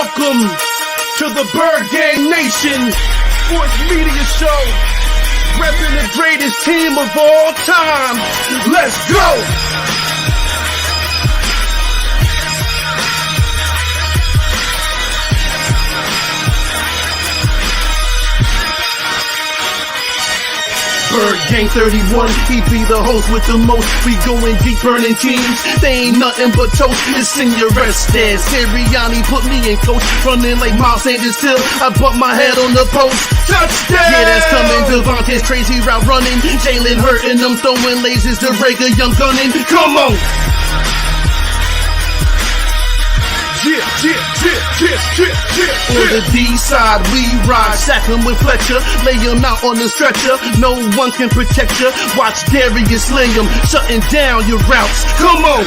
Welcome to the Bird Gang Nation Sports Media Show, repping the greatest team of all time. Let's go! Bird Gang 31, he be the host with the most. We going deep, burning teams. They ain't nothing but toast. It's in your rest there. Sirianni put me in coach, running like Miles Sanders till I bumped my head on the post. Touchdown! Yeah, that's coming. Devontae's crazy route running. Jalen hurting them, throwing lasers to Rager, young gunning. Come on! On the D side, we ride, sack him with Fletcher, lay him out on the stretcher. No one can protect you. Watch Darius lay him, shutting down your routes. Come on!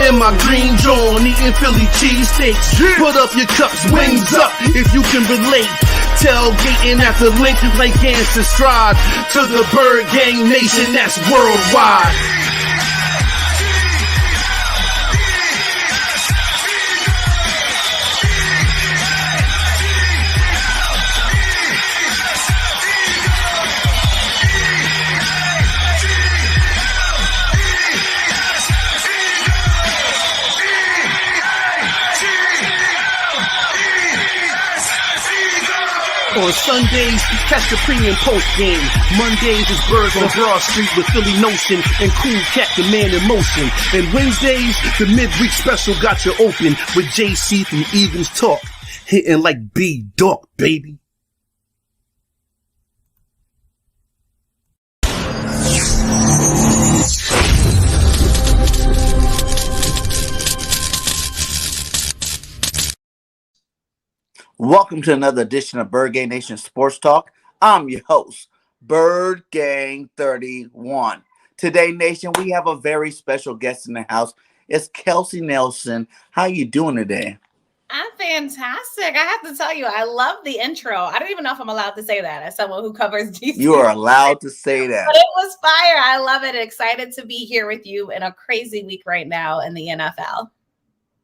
In my green John, eating Philly cheesesteaks. Put up your cups, wings up, if you can relate. Tailgating at the link like Gangsta Stride. To the Bird Gang Nation, that's worldwide. On Sundays, catch the pre and post game. Mondays is Birds on Broad Street with Philly Notion and Cool Cat, the man in motion. And Wednesdays, the midweek special got you open with JC from Eagles Talk, hitting like B-Dog, baby. Welcome to another edition of Bird Gang Nation Sports Talk. I'm your host, Bird Gang 31. Today, Nation, we have a very special guest in the house. It's Kelsey Nelson. How you doing today? I'm fantastic. I have to tell you, I love the intro. I don't even know if I'm allowed to say that as someone who covers DC. You are allowed to say that. But it was fire. I love it. Excited to be here with you in a crazy week right now in the NFL.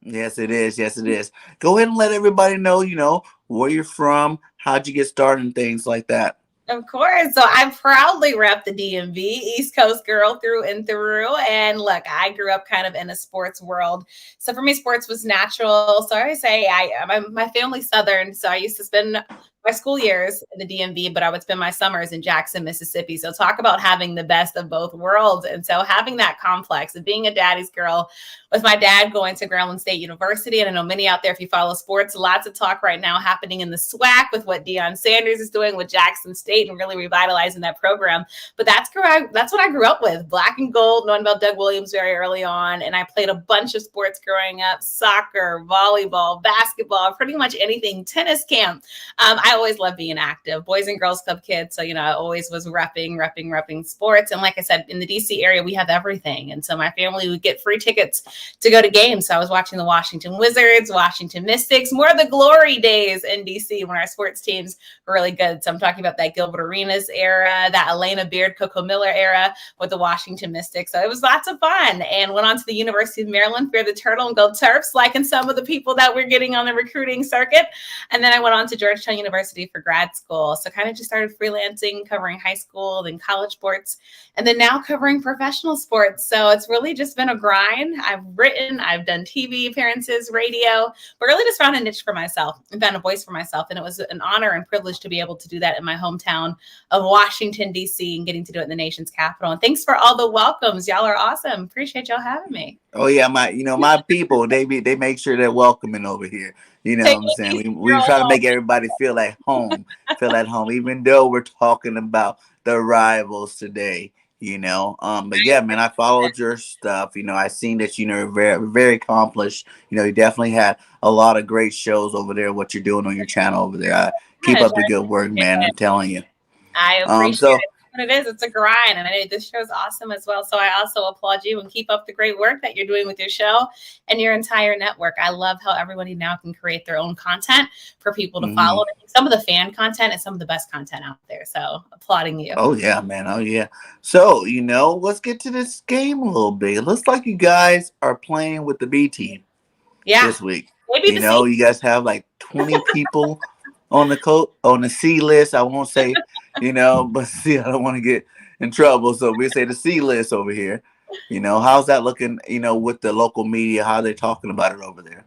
Yes, it is. Yes, it is. Go ahead and let everybody know, where you're from, how'd you get started, and things like that. Of course. So I proudly rep the DMV, East Coast girl through and through. And look, I grew up kind of in a sports world. So for me, sports was natural. So I always say my family's Southern. So I used to spend my school years in the DMV, but I would spend my summers in Jackson, Mississippi. So talk about having the best of both worlds. And so having that complex of being a daddy's girl with my dad going to Grambling State University. And I know many out there, if you follow sports, lots of talk right now happening in the SWAC with what Deion Sanders is doing with Jackson State and really revitalizing that program. But that's what I grew up with, black and gold, knowing about Doug Williams very early on. And I played a bunch of sports growing up, soccer, volleyball, basketball, pretty much anything, tennis camp. I always loved being active, Boys and Girls Club kid. So, I always was repping sports. And like I said, in the DC area, we have everything. And so my family would get free tickets to go to games. So I was watching the Washington Wizards, Washington Mystics, more of the glory days in DC when our sports teams were really good. So I'm talking about that Gilbert Arenas era, that Elena Beard, Coco Miller era with the Washington Mystics. So it was lots of fun, and went on to the University of Maryland, Fear the Turtle and Go Terps, liking some of the people that we're getting on the recruiting circuit. And then I went on to Georgetown University for grad school. So kind of just started freelancing, covering high school, then college sports, and then now covering professional sports. So it's really just been a grind. I've written, I've done TV appearances, radio, but really just found a niche for myself and found a voice for myself. And it was an honor and privilege to be able to do that in my hometown of Washington, D.C., and getting to do it in the nation's capital. And thanks for all the welcomes. Y'all are awesome. Appreciate y'all having me. Oh yeah, my people, they make sure they're welcoming over here. You know what I'm saying? We try to make everybody feel at home, even though we're talking about the rivals today. But yeah, man, I followed your stuff. I seen that very, very accomplished. You definitely had a lot of great shows over there. What you're doing on your channel over there, keep up the good work, man. I'm telling you. I appreciate it. What it is, it's a grind, and I know this show's awesome as well. So I also applaud you and keep up the great work that you're doing with your show and your entire network. I love how everybody now can create their own content for people to follow. Some of the fan content is some of the best content out there. So applauding you. Oh yeah, man. Oh yeah. So let's get to this game a little bit. It looks like you guys are playing with the B team. Yeah, this week. maybe You the know, same. you guys have like 20 people on the C list. I won't say, but see, I don't want to get in trouble. So we say the C list over here. How's that looking, with the local media? How are they talking about it over there?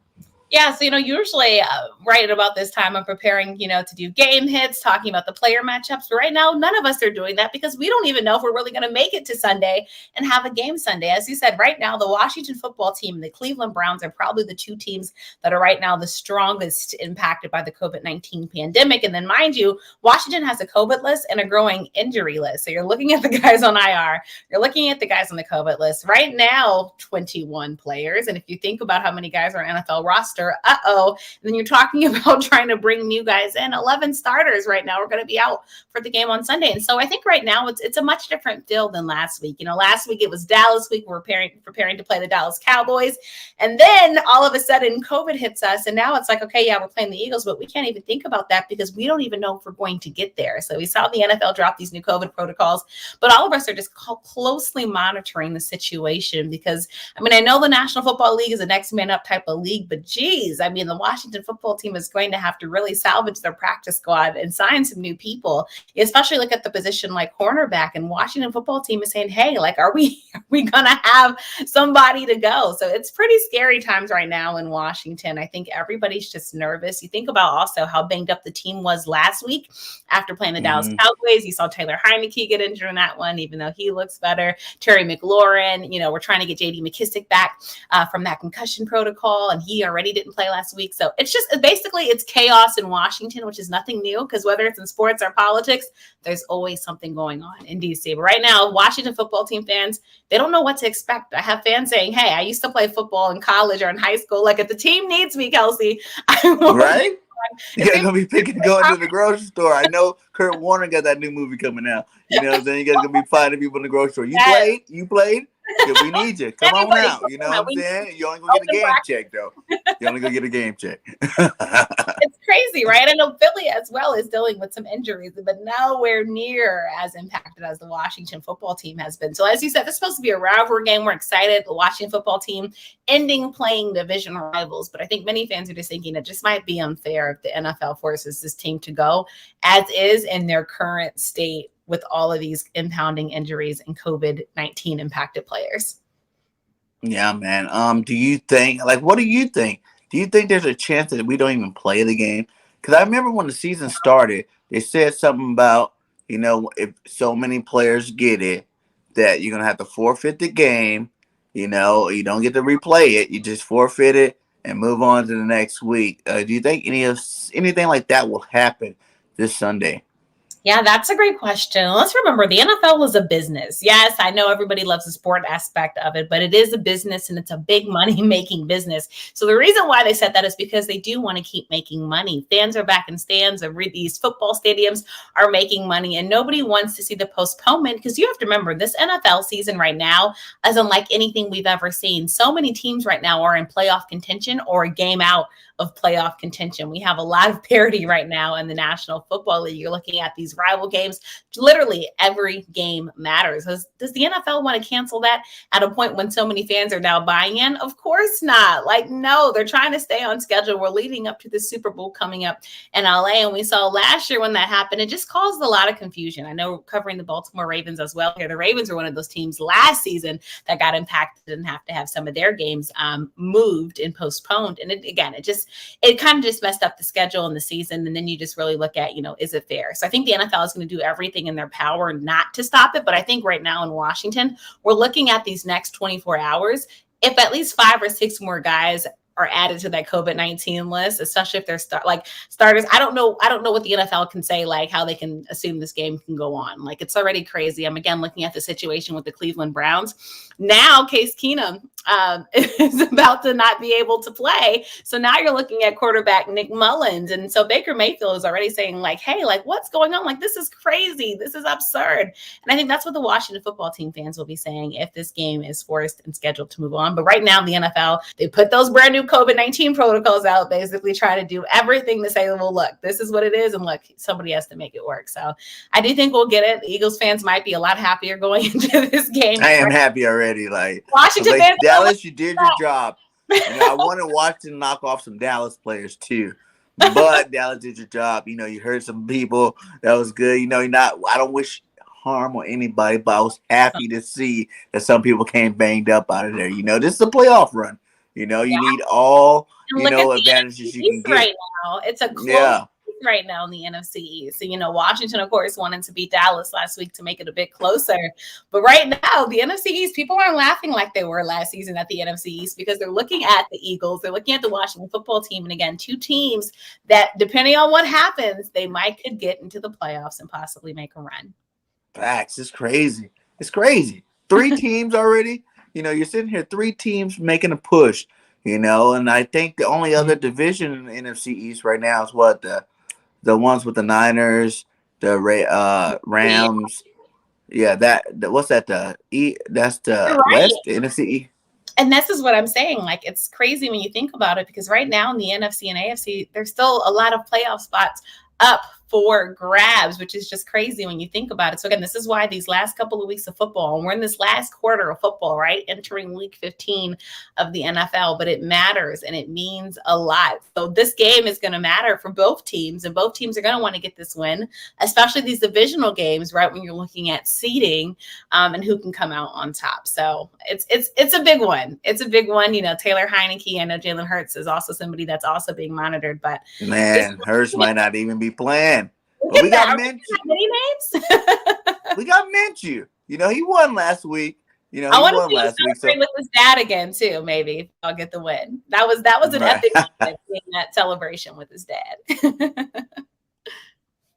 Yeah, so usually right about this time, I'm preparing, to do game hits, talking about the player matchups. But right now, none of us are doing that because we don't even know if we're really going to make it to Sunday and have a game Sunday. As you said, right now, the Washington football team and the Cleveland Browns are probably the two teams that are right now the strongest impacted by the COVID-19 pandemic. And then, mind you, Washington has a COVID list and a growing injury list. So you're looking at the guys on IR, you're looking at the guys on the COVID list. Right now, 21 players. And if you think about how many guys are on NFL roster, and then you're talking about trying to bring new guys in. 11 starters right now are going to be out for the game on Sunday. And so I think right now it's a much different feel than last week. Last week it was Dallas week. We're preparing to play the Dallas Cowboys. And then all of a sudden COVID hits us. And now it's like, okay, yeah, we're playing the Eagles, but we can't even think about that because we don't even know if we're going to get there. So we saw the NFL drop these new COVID protocols, but all of us are just closely monitoring the situation because, I know the National Football League is a next man up type of league, but geez, the Washington football team is going to have to really salvage their practice squad and sign some new people, especially look at the position like cornerback. And Washington football team is saying, hey, like, are we going to have somebody to go? So it's pretty scary times right now in Washington. I think everybody's just nervous. You think about also how banged up the team was last week after playing the Dallas Cowboys. You saw Taylor Heineke get injured in that one, even though he looks better. Terry McLaurin, we're trying to get J.D. McKissick back from that concussion protocol, and he already didn't play last week. So it's just basically it's chaos in Washington, which is nothing new because whether it's in sports or politics, there's always something going on in DC. But right now, Washington football team fans, they don't know what to expect. I have fans saying, hey, I used to play football in college or in high school. Like, if the team needs me, Kelsey, I will. Right? You're going to be going to the grocery store. I know Kurt Warner got that new movie coming out. You know what I'm saying? You guys going to be finding people in the grocery store. You played? Yeah, we need you. Come on out. You know what I'm saying? You only going to get a game check, though. You only going to get a game check. It's crazy, right? I know Philly as well is dealing with some injuries, but nowhere near as impacted as the Washington football team has been. So as you said, this is supposed to be a rivalry game. We're excited. The Washington football team ending playing division rivals. But I think many fans are just thinking it just might be unfair if the NFL forces this team to go as is in their current state with all of these impounding injuries and COVID-19 impacted players. Yeah, man. Do you think, what do you think? Do you think there's a chance that we don't even play the game? Because I remember when the season started, they said something about, if so many players get it, that you're going to have to forfeit the game. You don't get to replay it. You just forfeit it and move on to the next week. Do you think anything like that will happen this Sunday? Yeah, that's a great question. Let's remember the NFL is a business. Yes, I know everybody loves the sport aspect of it, but it is a business and it's a big money making business. So the reason why they said that is because they do want to keep making money. Fans are back in stands. These football stadiums are making money and nobody wants to see the postponement because you have to remember this NFL season right now is unlike anything we've ever seen. So many teams right now are in playoff contention or a game out of playoff contention. We have a lot of parity right now in the National Football League. You're looking at these rival games. Literally every game matters. Does the NFL want to cancel that at a point when so many fans are now buying in? Of course not. No, they're trying to stay on schedule. We're leading up to the Super Bowl coming up in LA. And we saw last year when that happened, it just caused a lot of confusion. I know covering the Baltimore Ravens as well here. The Ravens were one of those teams last season that got impacted and have to have some of their games moved and postponed. And it kind of just messed up the schedule and the season. And then you just really look at, is it fair? So I think the NFL is going to do everything in their power not to stop it. But I think right now in Washington, we're looking at these next 24 hours. If at least 5 or 6 more guys are added to that COVID-19 list, especially if they're starters. I don't know what the NFL can say, how they can assume this game can go on. It's already crazy. I'm again looking at the situation with the Cleveland Browns. Now Case Keenum is about to not be able to play. So now you're looking at quarterback Nick Mullins. And so Baker Mayfield is already saying hey, what's going on? This is crazy. This is absurd. And I think that's what the Washington football team fans will be saying if this game is forced and scheduled to move on. But right now the NFL, they put those brand new COVID-19 protocols out, basically trying to do everything to say, well, look, this is what it is. And look, somebody has to make it work. So I do think we'll get it. The Eagles fans might be a lot happier going into this game. I am happy already. Washington fans, Dallas, you did your job. I want to watch them knock off some Dallas players too. But Dallas did your job. You heard some people that was good. I don't wish harm on anybody, but I was happy to see that some people came banged up out of there. This is a playoff run. You need all, And look at the advantages NFC you can East get. right now. It's a close right now in the NFC East. So, Washington, of course, wanted to beat Dallas last week to make it a bit closer. But right now, the NFC East, people aren't laughing like they were last season at the NFC East because they're looking at the Eagles. They're looking at the Washington football team. And again, two teams that, depending on what happens, they could get into the playoffs and possibly make a run. Facts. It's crazy. It's crazy. 3 teams already. You're sitting here, 3 teams making a push. And I think the only other division in the NFC East right now is what the ones with the Niners, the Rams. Yeah, what's that? That's the West, the NFC. And this is what I'm saying. Like, it's crazy when you think about it, because right now in the NFC and AFC, there's still a lot of playoff spots up for grabs, which is just crazy when you think about it. So again, this is why these last couple of weeks of football, and we're in this last quarter of football, right? Entering week 15 of the NFL, but it matters and it means a lot. So this game is going to matter for both teams, and both teams are going to want to get this win, especially these divisional games, right? When you're looking at seeding and who can come out on top. So it's a big one. It's a big one. Taylor Heineke, I know Jalen Hurts is also somebody that's also being monitored, but man, Hurts might not even be playing. But we got Minshew. Many names? We got Minshew. He won last week. He I won last week. So with his dad again too. Maybe I'll get the win. That was an epic moment, that celebration with his dad.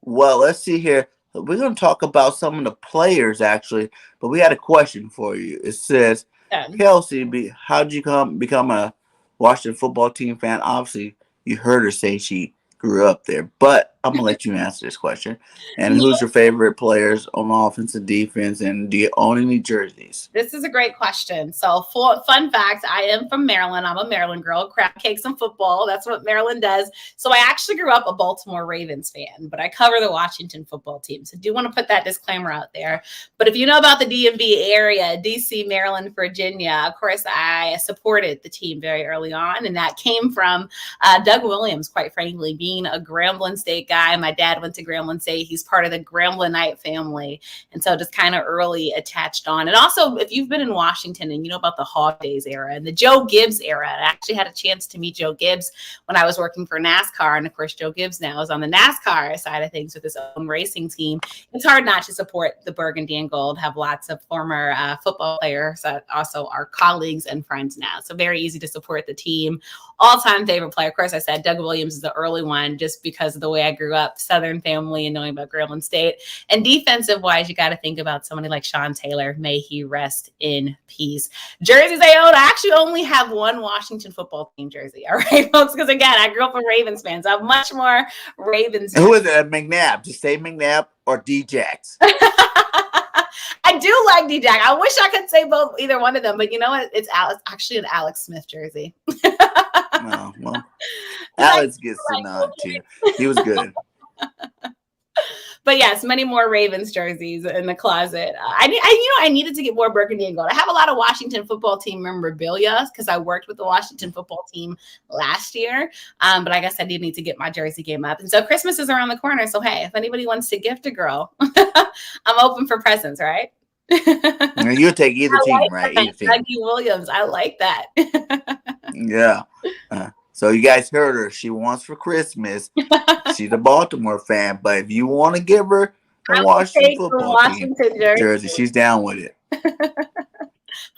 Well, let's see here. We're going to talk about some of the players actually, but we had a question for you. It says, Kelsey, how did you become a Washington football team fan? Obviously, you heard her say she grew up there, but I'm gonna let you answer this question. And who's your favorite players on offense and defense, and do you own any jerseys? This is a great question. So, fun fact, I am from Maryland. I'm a Maryland girl. Crab cakes and football. That's what Maryland does. So I actually grew up a Baltimore Ravens fan, but I cover the Washington football team. So I do want to put that disclaimer out there. But if you know about the DMV area, DC, Maryland, Virginia, of course, I supported the team very early on, and that came from Doug Williams, quite frankly, being a Grambling State guy. My dad went to Grambling State. He's part of the Gramblinite family. And so just kind of early attached on. And also, if you've been in Washington and you know about the Hog Days era and the Joe Gibbs era, I actually had a chance to meet Joe Gibbs when I was working for NASCAR. And of course, Joe Gibbs now is on the NASCAR side of things with his own racing team. It's hard not to support the Burgundy and Gold, have lots of former football players that also are colleagues and friends now. So very easy to support the team. All-time favorite player. Of course, I said Doug Williams is the early one just because of the way I grew up, Southern family and knowing about Grambling State. And defensive-wise, you got to think about somebody like Sean Taylor. May he rest in peace. Jerseys I own, I actually only have one Washington football team jersey. All right, folks, because again, I grew up a Ravens fan, so I have much more Ravens. Who is it? McNabb. Just say McNabb or D-Jax. I do like D-Jack. I wish I could say either one of them, but you know what? It's actually an Alex Smith jersey. Oh, well, Alex gets the nod too. He was good. But yes, many more Ravens jerseys in the closet. I needed to get more burgundy and gold. I have a lot of Washington football team memorabilia because I worked with the Washington football team last year. But I guess I did need to get my jersey game up. And so Christmas is around the corner. So hey, if anybody wants to gift a girl, I'm open for presents, right? You'll take either team, right? Either team. Dougie Williams, I like that. Yeah. So you guys heard her. She wants for Christmas. She's a Baltimore fan, but if you want to give her a Washington football team jersey, she's down with it.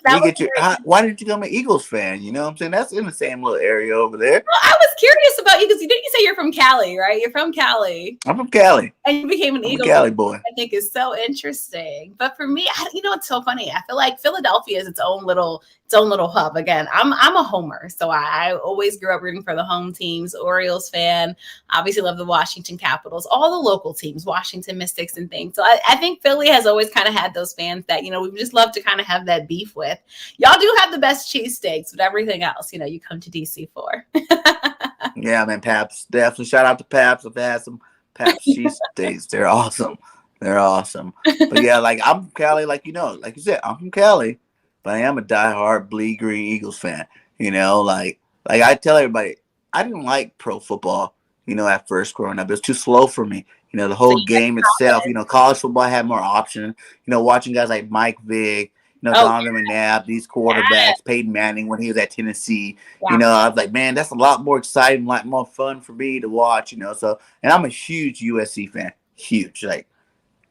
Why didn't you become an Eagles fan? You know what I'm saying? That's in the same little area over there. Well, I was curious about you because you say you're from Cali, right? You're from Cali. I'm from Cali. And you became an Eagles Cali boy. I think is so interesting. But for me, it's so funny. I feel like Philadelphia is its own little hub. Again, I'm a homer, so I always grew up rooting for the home teams. Orioles fan, obviously love the Washington Capitals, all the local teams, Washington Mystics and things. So I think Philly has always kind of had those fans that we just love to kind of have that beef with. Y'all do have the best cheesesteaks, but everything else, you come to DC for. Yeah, man, Paps. Definitely shout out to Paps. I've had some Paps cheesesteaks. They're awesome. They're awesome. But yeah, I'm from Cali, like you said, I'm from Cali, but I am a diehard bleed green Eagles fan. Like I tell everybody, I didn't like pro football, at first growing up. It was too slow for me. The So whole you like game itself, college. college football had more options. Watching guys like Mike Vick, Oh, Donovan McNabb, these yeah. quarterbacks, Peyton Manning when he was at Tennessee, Yeah. I was like, man, that's a lot more exciting, a lot more fun for me to watch, So, and I'm a huge USC fan, huge, like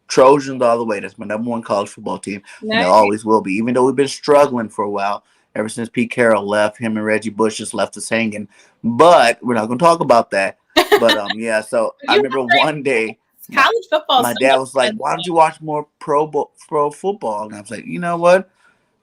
Trojans all the way. That's my number one college football team, and they Nice. always will be. Even though we've been struggling for a while, ever since Pete Carroll left, him and Reggie Bush just left us hanging. But we're not going to talk about that. But yeah. So I You remember one day, college football is my so dad much was like, fun. "Why don't you watch more pro football?" And I was like, "You know what?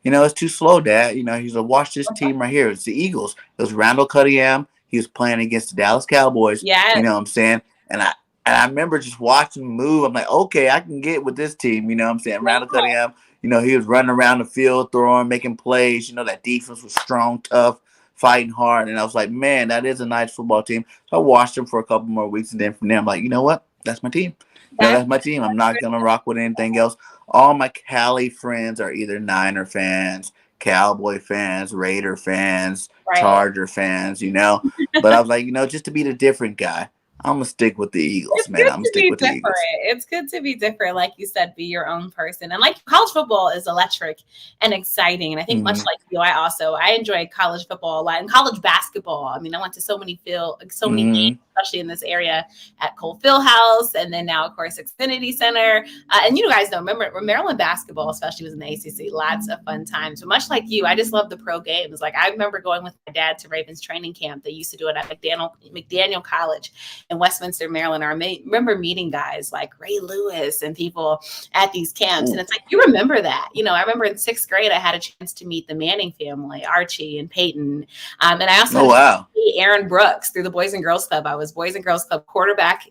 It's too slow, Dad. He's like, watch this team right here. It's the Eagles. It was Randall Cunningham. He was playing against the Dallas Cowboys. You Yes. know what I'm saying? And I remember just watching him move. I'm like, okay, I can get with this team. You know what I'm saying? Randall Cunningham, he was running around the field, throwing, making plays. That defense was strong, tough, fighting hard. And I was like, man, that is a nice football team. So I watched him for a couple more weeks. And then from there, I'm like, you know what? That's my team. That's my team. I'm not going to rock with anything else. All my Cali friends are either Niner fans, Cowboy fans, Raider fans, Right. Charger fans, But I was like, just to be the different guy, I'm going to stick with the Eagles, It's man. good I'm going to to stick be with the different. Eagles. It's good to be different. Like you said, be your own person. And like college football is electric and exciting. And I think much Mm-hmm. like you, I enjoy college football a lot and college basketball. I mean, I went to so many Mm-hmm. games, especially in this area at Cole Fieldhouse, and then now, of course, Xfinity Center. And you guys know, remember Maryland basketball, especially was in the ACC. Lots of fun times. But much like you, I just love the pro games. Like I remember going with my dad to Ravens training camp. They used to do it at McDaniel College in Westminster, Maryland. I remember meeting guys like Ray Lewis and people at these camps. And it's like, you remember that. I remember in sixth grade, I had a chance to meet the Manning family, Archie and Peyton. And I also had wow. Aaron Brooks through the Boys and Girls Club. I was Boys and Girls Club quarterback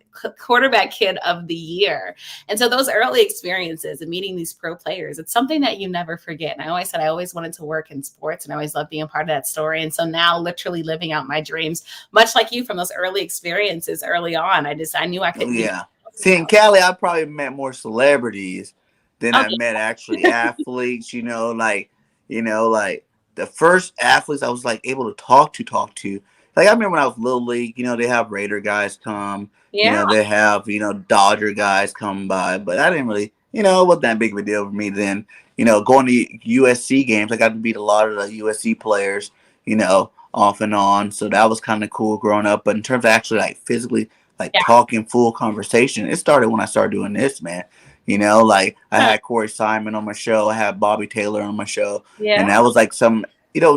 kid of the year. And so those early experiences and meeting these pro players, it's something that you never forget. And I always said I always wanted to work in sports and I always loved being a part of that story. And so now literally living out my dreams, much like you from those early experiences early on, I knew I could be. Yeah. See, in Cali, I probably met more celebrities than I met actually athletes, like the first athletes I was like able to talk to. Like I remember when I was Little League, they have Raider guys come, they have, Dodger guys come by, but I didn't really, it wasn't that big of a deal for me then. Going to USC games, I got to meet a lot of the USC players, off and on. So that was kind of cool growing up. But in terms of actually like physically talking full conversation, it started when I started doing this, man. Like I had Corey Simon on my show, I had Bobby Taylor on my show, and that was like some,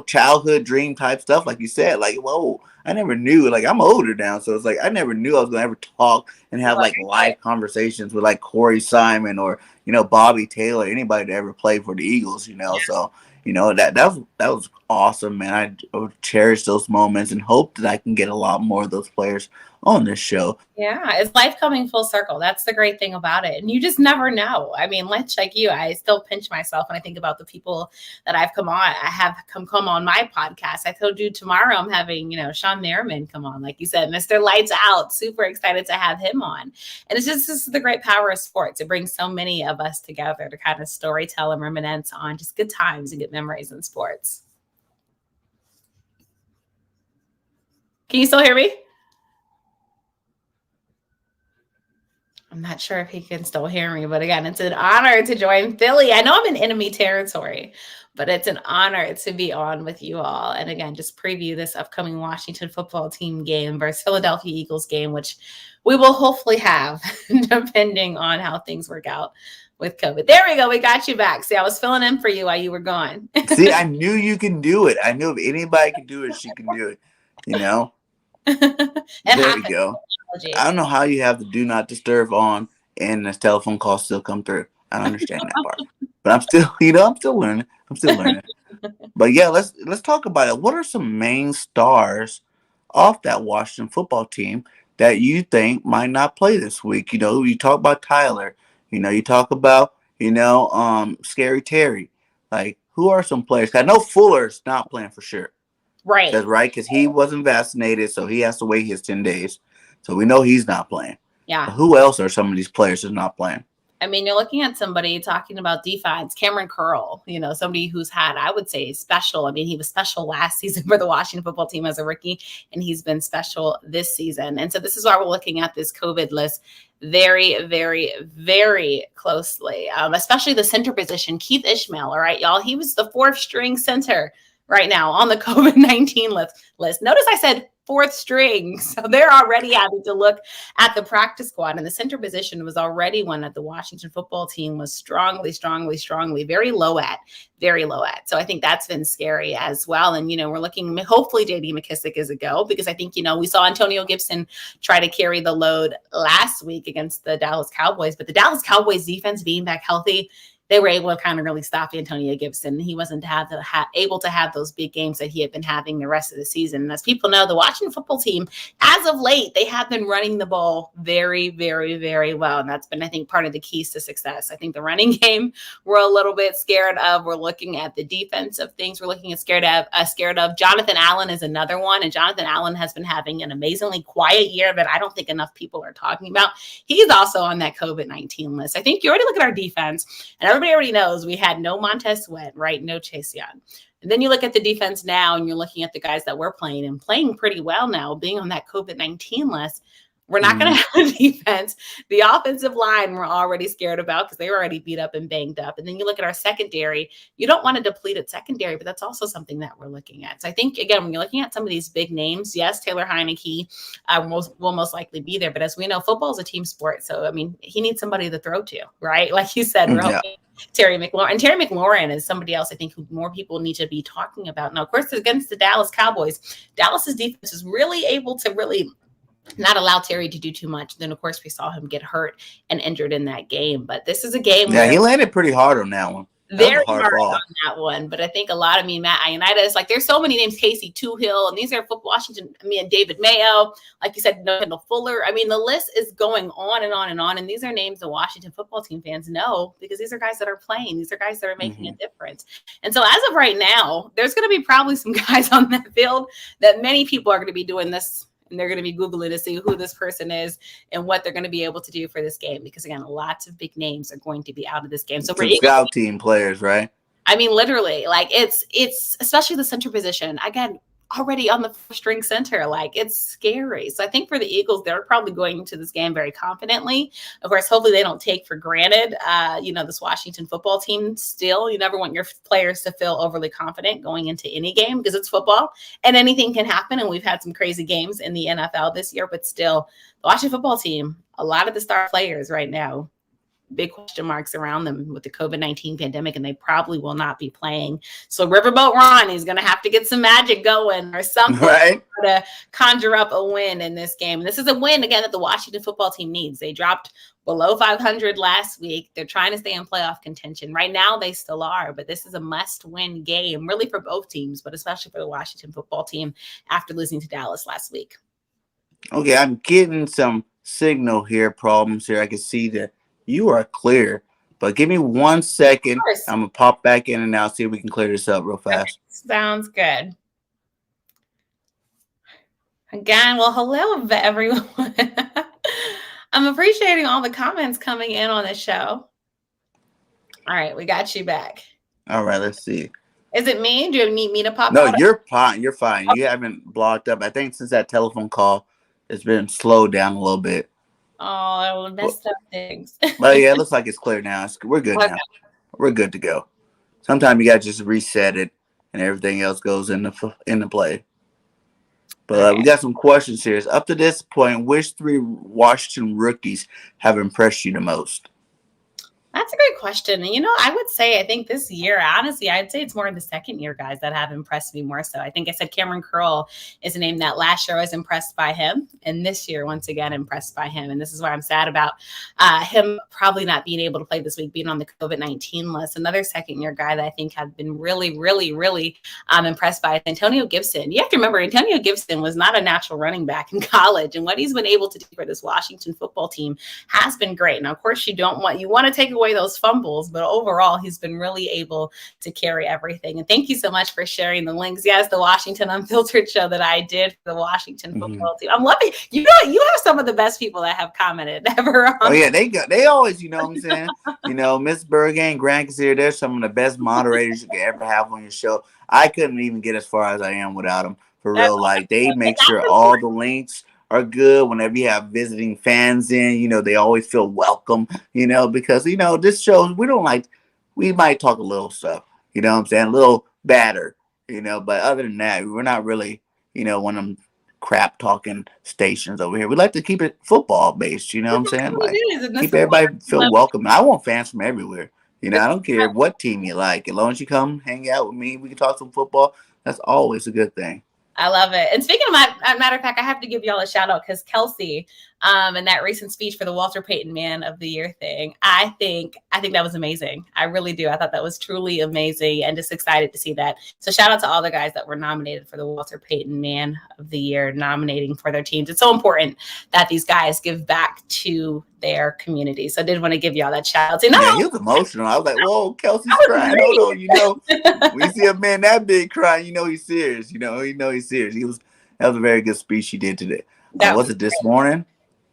childhood dream type stuff, like you said. Like, whoa, I never knew. Like I'm older now, so it's like I never knew I was gonna ever talk and have like live conversations with like Corey Simon or Bobby Taylor, anybody that ever played for the Eagles. So that was awesome, man. I cherish those moments and hope that I can get a lot more of those players on this show. Yeah, it's life coming full circle. That's the great thing about it. And you just never know. I mean, much like you, I still pinch myself when I think about the people that I've come on. I have come on my podcast. I told you tomorrow I'm having, Sean Merriman come on. Like you said, Mr. Lights Out. Super excited to have him on. And it's just, this is the great power of sports. It brings so many of us together to kind of storytell and reminisce on just good times and good memories in sports. Can you still hear me? I'm not sure if he can still hear me, but again, it's an honor to join Philly. I know I'm in enemy territory, but it's an honor to be on with you all. And again, just preview this upcoming Washington football team game versus Philadelphia Eagles game, which we will hopefully have, depending on how things work out with COVID. There we go. We got you back. See, I was filling in for you while you were gone. See, I knew you can do it. I knew if anybody can do it, she can do it. There we go. I don't know how you have the do not disturb on and this telephone call still come through. I don't understand that part. But I'm still, I'm still learning. But yeah, let's talk about it. What are some main stars off that Washington football team that you think might not play this week? You talk about Tyler. You talk about, Scary Terry. Like, who are some players? I know Fuller's not playing for sure. Right. That's right, because he wasn't vaccinated, so he has to wait his 10 days. So we know he's not playing. Yeah. But who else are some of these players that's not playing? I mean, you're looking at somebody talking about defense, Cameron Curl, somebody who's had, I would say, special. I mean, he was special last season for the Washington football team as a rookie, and he's been special this season. And so this is why we're looking at this COVID list very, very, very closely, especially the center position. Keith Ishmael, all right, y'all, he was the 4th string center right now on the COVID-19 list. Notice I said 4th string. So they're already having to look at the practice squad. And the center position was already one that the Washington football team was strongly, very low at. So I think that's been scary as well. And, we're looking, hopefully JD McKissick is a go, because I think, we saw Antonio Gibson try to carry the load last week against the Dallas Cowboys. But the Dallas Cowboys defense being back healthy, they were able to kind of really stop Antonio Gibson. He wasn't able to have those big games that he had been having the rest of the season. And as people know, the Washington football team, as of late, they have been running the ball very, very, very well. And that's been, I think, part of the keys to success. I think the running game we're a little bit scared of. We're looking at the defensive things. We're looking at scared of. Jonathan Allen is another one. And Jonathan Allen has been having an amazingly quiet year that I don't think enough people are talking about. He's also on that COVID-19 list. I think you already look at our defense, and everybody already knows we had no Montez Sweat, right? No Chase Young. And then you look at the defense now, and you're looking at the guys that we're playing and playing pretty well now, being on that COVID-19 list. We're not going to have a defense. The offensive line we're already scared about because they were already beat up and banged up. And then you look at our secondary. You don't want to deplete at secondary, but that's also something that we're looking at. So I think, again, when you're looking at some of these big names, yes, Taylor Heineke will most likely be there. But as we know, football is a team sport. So, I mean, he needs somebody to throw to, right? Like you said, we're hoping Terry McLaurin. And Terry McLaurin is somebody else I think who more people need to be talking about. Now, of course, against the Dallas Cowboys, Dallas's defense is really able to not allow Terry to do too much. Then, of course, we saw him get hurt and injured in that game. But this is a game where he landed pretty hard on that one. Very hard on that one. But I think a lot of Matt Ioannidis, like there's so many names, Casey Tuhill, and these are Washington, and David Mayo, like you said, Kendall Fuller. I mean, the list is going on and on and on. And these are names the Washington football team fans know because these are guys that are playing. These are guys that are making a difference. And so as of right now, there's going to be probably some guys on that field that many people are going to be doing this. And they're going to be Googling to see who this person is and what they're going to be able to do for this game. Because, again, lots of big names are going to be out of this game. So for scout team players, right? I mean, literally, like it's especially the center position. Again, already on the string center, like it's scary. So I think for the Eagles, they're probably going into this game very confidently. Of course, hopefully they don't take for granted, this Washington football team still. You never want your players to feel overly confident going into any game because it's football and anything can happen. And we've had some crazy games in the NFL this year, but still the Washington football team, a lot of the star players right now, big question marks around them with the COVID-19 pandemic, and they probably will not be playing. So Riverboat Ron is going to have to get some magic going or something to conjure up a win in this game. And this is a win, again, that the Washington football team needs. They dropped below 500 last week. They're trying to stay in playoff contention. Right now, they still are, but this is a must-win game, really for both teams, but especially for the Washington football team after losing to Dallas last week. Okay, I'm getting some signal here, problems here. I can see that you are clear, but give me 1 second. I'm going to pop back in and out, see if we can clear this up real fast. Okay, sounds good. Again, well, hello, everyone. I'm appreciating all the comments coming in on the show. All right, we got you back. All right, let's see. Is it me? Do you need me to pop No, out? you're fine. You're fine. Okay. You haven't blocked up. I think since that telephone call, it's been slowed down a little bit. Oh, I messed up things. But yeah, it looks like it's clear now. We're good now. We're good to go. Sometimes you got to just reset it and everything else goes into play. But we got some questions here. Up to this point, which 3 Washington rookies have impressed you the most? That's a great question. And, I would say, I think this year, honestly, I'd say it's more of the second year guys that have impressed me more so. I think I said Cameron Curl is a name that last year I was impressed by him. And this year, once again, impressed by him. And this is why I'm sad about him probably not being able to play this week, being on the COVID-19 list. Another second year guy that I think have been really, really, really impressed by is Antonio Gibson. You have to remember, Antonio Gibson was not a natural running back in college. And what he's been able to do for this Washington football team has been great. Now, of course, you want to take away away those fumbles, but overall, he's been really able to carry everything. And thank you so much for sharing the links. Yes, the Washington Unfiltered show that I did for the Washington football team. I'm loving, you know, you have some of the best people that have commented ever on. Oh yeah, they always, you know what I'm saying? You know, Miss BIRDGANG, Grant Kazir, they're some of the best moderators you could ever have on your show. I couldn't even get as far as I am without them. For real, like they make sure all the links are good whenever you have visiting fans in. You know, they always feel welcome, you know, because, you know, this show, we might talk a little stuff, you know what I'm saying? A little batter, you know, but other than that, we're not really, you know, one of them crap talking stations over here. We like to keep it football based, you know what I'm saying? Like keep everybody feel welcome. I want fans from everywhere. You know, I don't care what team you like. As long as you come hang out with me, we can talk some football. That's always a good thing. I love it. And speaking of matter of fact, I have to give y'all a shout out because Kelsey, in that recent speech for the Walter Payton Man of the Year thing, I think that was amazing. I really do. I thought that was truly amazing and just excited to see that. So shout out to all the guys that were nominated for the Walter Payton Man of the Year, nominating for their teams. It's so important that these guys give back to their community. So I did want to give y'all that shout out. Yeah, he was emotional. I was like, whoa, Kelsey's crying. Hold on, you know, we see a man that big crying, you know he's serious. You know he's serious. That was a very good speech he did today. Was it this morning?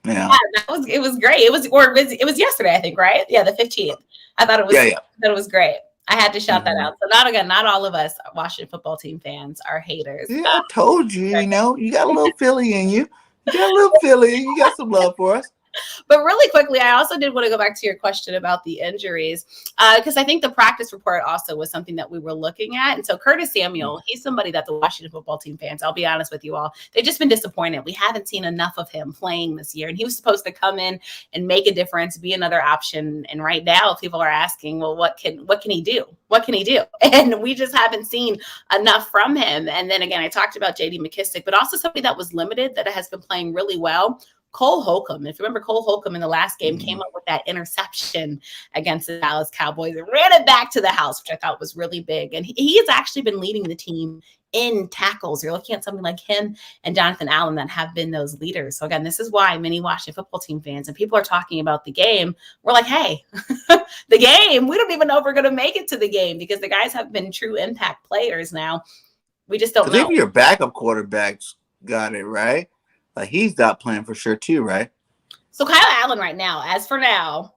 Yeah, it was great. It was yesterday, I think, right? Yeah, the 15th. I thought it was that it was great. I had to shout that out. So not all of us Washington football team fans are haters. Yeah, I told you, you know, you got a little Philly in you. You got a little Philly. You got some love for us. But really quickly, I also did want to go back to your question about the injuries, because I think the practice report also was something that we were looking at. And so Curtis Samuel, he's somebody that the Washington football team fans, I'll be honest with you all, they've just been disappointed. We haven't seen enough of him playing this year. And he was supposed to come in and make a difference, be another option. And right now, people are asking, well, what can he do? What can he do? And we just haven't seen enough from him. And then again, I talked about J.D. McKissick, but also somebody that was limited that has been playing really well. Cole Holcomb. If you remember, Cole Holcomb in the last game came up with that interception against the Dallas Cowboys and ran it back to the house, which I thought was really big. And he has actually been leading the team in tackles. You're looking at something like him and Jonathan Allen that have been those leaders. So again, this is why many Washington football team fans and people are talking about the game. We're like, hey, the game, we don't even know if we're going to make it to the game because the guys have been true impact players now. We just don't know. Even your backup quarterbacks got it, right? Like he's not playing for sure too, right? So Kyle Allen right now, as for now,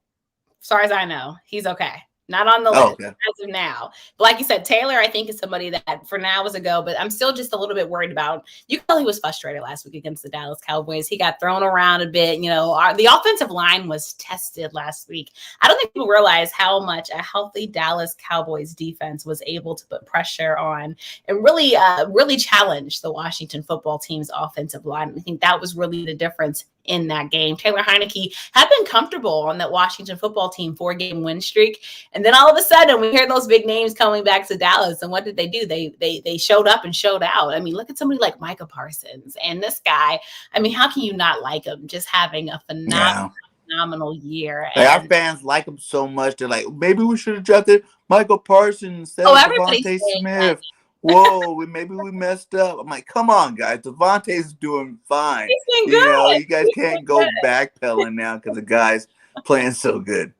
as far as I know, he's okay. Not on the list as of now. But like you said, Taylor, I think, is somebody that for now is a go, but I'm still just a little bit worried about. You can tell he was frustrated last week against the Dallas Cowboys. He got thrown around a bit. You know, the offensive line was tested last week. I don't think people realize how much a healthy Dallas Cowboys defense was able to put pressure on and really challenge the Washington football team's offensive line. I think that was really the difference in that game. Taylor Heineke had been comfortable on that Washington football team 4-game win streak. And then all of a sudden we hear those big names coming back to Dallas. And what did they do? They showed up and showed out. I mean, look at somebody like Micah Parsons and this guy. I mean, how can you not like him? Just having a phenomenal year. Like our fans like him so much. They're like, maybe we should have drafted Michael Parsons instead of Devontae Smith. Whoa, maybe we messed up. I'm like, come on, guys. Devontae's doing fine. He's been good. You know, you guys can't go backpedaling now because the guy's playing so good.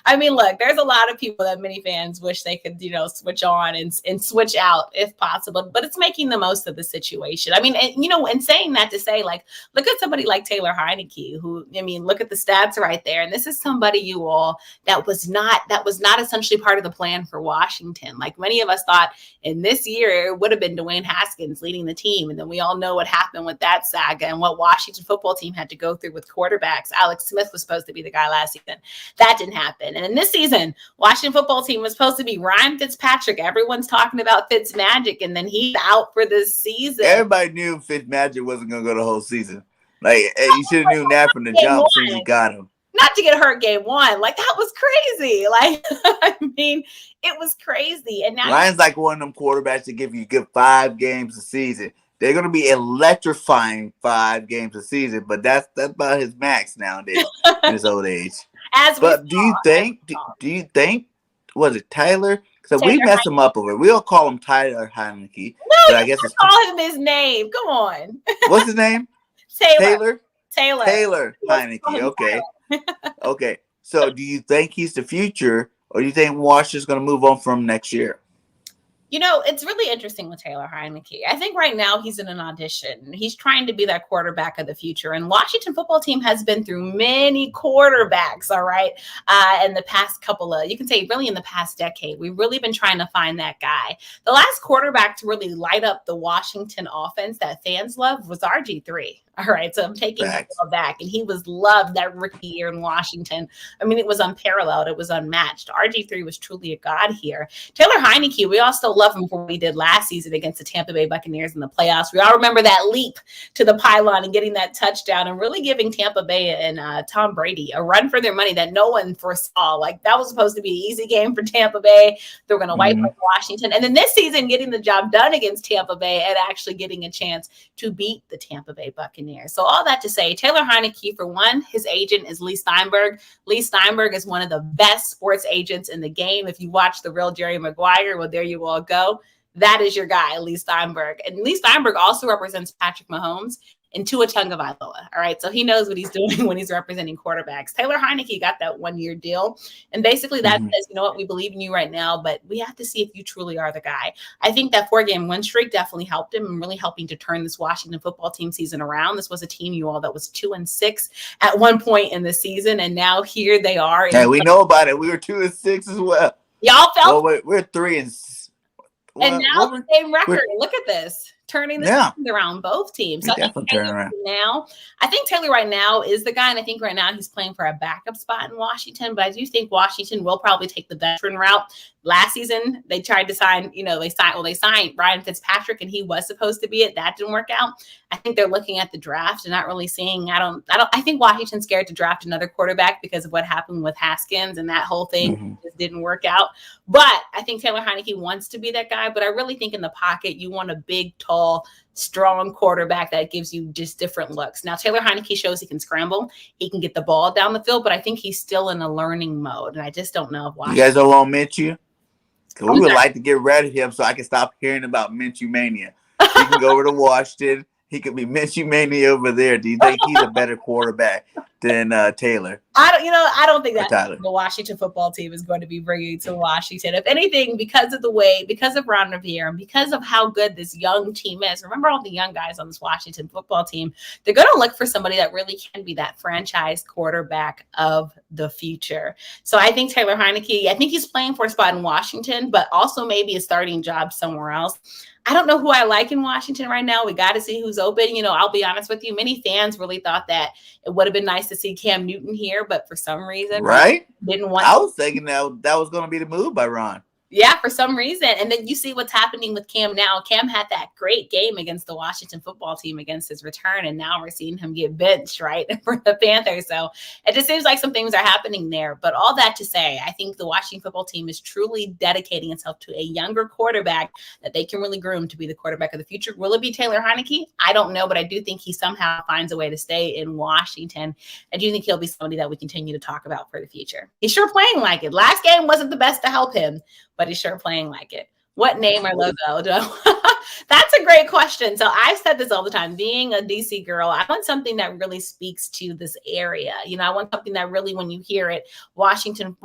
I mean, look, there's a lot of people that many fans wish they could, you know, switch on and switch out if possible, but it's making the most of the situation. I mean, and, you know, and saying that to say, like, look at somebody like Taylor Heineke, who, I mean, look at the stats right there. And this is somebody, you all, that was not essentially part of the plan for Washington. Like many of us thought in this year, it would have been Dwayne Haskins leading the team. And then we all know what happened with that saga and what Washington football team had to go through with quarterbacks. Alex Smith was supposed to be the guy last season. That didn't happen. And in this season, Washington football team was supposed to be Ryan Fitzpatrick. Everyone's talking about Fitzmagic, and then he's out for this season. Everybody knew Fitzmagic wasn't going to go the whole season. Like, hey, you should have knew that from the jump as soon as you got him. Not to get hurt game one. Like, that was crazy. Like, I mean, it was crazy. And now Ryan's like one of them quarterbacks that give you good 5 games a season. They're going to be electrifying 5 games a season, but that's about his max nowadays in his old age. But do you think, was it Tyler? Because we messed him up over it. We all call him Tyler Heineke. No, but I guess it's call him his name. Come on. What's his name? Taylor Heineke. Okay. Okay. So do you think he's the future, or do you think Washington's going to move on from next year? You know, it's really interesting with Taylor Heineke. I think right now he's in an audition. He's trying to be that quarterback of the future. And Washington football team has been through many quarterbacks, all right, in the past couple of, you can say really in the past decade. We've really been trying to find that guy. The last quarterback to really light up the Washington offense that fans love was RG3. All right, so I'm taking it back. And he was loved that rookie year in Washington. I mean, it was unparalleled. It was unmatched. RG3 was truly a god here. Taylor Heineke, we all still love him for what he did last season against the Tampa Bay Buccaneers in the playoffs. We all remember that leap to the pylon and getting that touchdown and really giving Tampa Bay and Tom Brady a run for their money that no one foresaw. Like, that was supposed to be an easy game for Tampa Bay. They were going to wipe up Washington. And then this season, getting the job done against Tampa Bay and actually getting a chance to beat the Tampa Bay Buccaneers. So all that to say, Taylor Heineke, for one, his agent is Lee Steinberg. Lee Steinberg is one of the best sports agents in the game. If you watch The Real Jerry Maguire, well, there you all go. That is your guy, Lee Steinberg. And Lee Steinberg also represents Patrick Mahomes and Tua Tagovailoa. All right, so he knows what he's doing when he's representing quarterbacks. Taylor Heineke got that 1-year deal, and basically that says, you know what, we believe in you right now, but we have to see if you truly are the guy. I think that 4-game win streak definitely helped him and really helping to turn this Washington football team season around. This was a team, you all, that was 2-6 at one point in the season, and now here they are. Hey, we know about it. We were 2-6 as well. Y'all felt. Well, we're 3 and. And now the same record. Look at this. Turning this around, both teams. So I think now, I think Taylor right now is the guy, and I think right now he's playing for a backup spot in Washington. But I do think Washington will probably take the veteran route. Last season, they tried to sign, they signed Ryan Fitzpatrick, and he was supposed to be it. That didn't work out. I think they're looking at the draft and not really seeing. I think Washington's scared to draft another quarterback because of what happened with Haskins, and that whole thing just didn't work out. But I think Taylor Heineke wants to be that guy. But I really think in the pocket, you want a big, tall, strong quarterback that gives you just different looks. Now, Taylor Heineke shows he can scramble. He can get the ball down the field, but I think he's still in a learning mode. And I just don't know if Washington. You guys don't want Minshew? Because we would like to get rid of him so I can stop hearing about Minshew Mania. He can go over to Washington. He could be Minshew Mania over there. Do you think he's a better quarterback than Taylor? I don't think that the Washington football team is going to be bringing to Washington. If anything, because of Ron Rivera, and because of how good this young team is. Remember all the young guys on this Washington football team. They're going to look for somebody that really can be that franchise quarterback of the future. So I think Taylor Heineke, I think he's playing for a spot in Washington, but also maybe a starting job somewhere else. I don't know who I like in Washington right now. We got to see who's open. I'll be honest with you. Many fans really thought that it would have been nice to see Cam Newton here, but for some reason, didn't want. I was thinking that was going to be the move by Ron. Yeah, for some reason. And then you see what's happening with Cam now. Cam had that great game against the Washington football team against his return, and now we're seeing him get benched, right, for the Panthers. So it just seems like some things are happening there. But all that to say, I think the Washington football team is truly dedicating itself to a younger quarterback that they can really groom to be the quarterback of the future. Will it be Taylor Heineke? I don't know, but I do think he somehow finds a way to stay in Washington. I do think he'll be somebody that we continue to talk about for the future. He's sure playing like it. Last game wasn't the best to help him, but he's sure playing like it. What name or logo? That's a great question. So I've said this all the time. Being a DC girl, I want something that really speaks to this area. I want something that really, when you hear it, Washington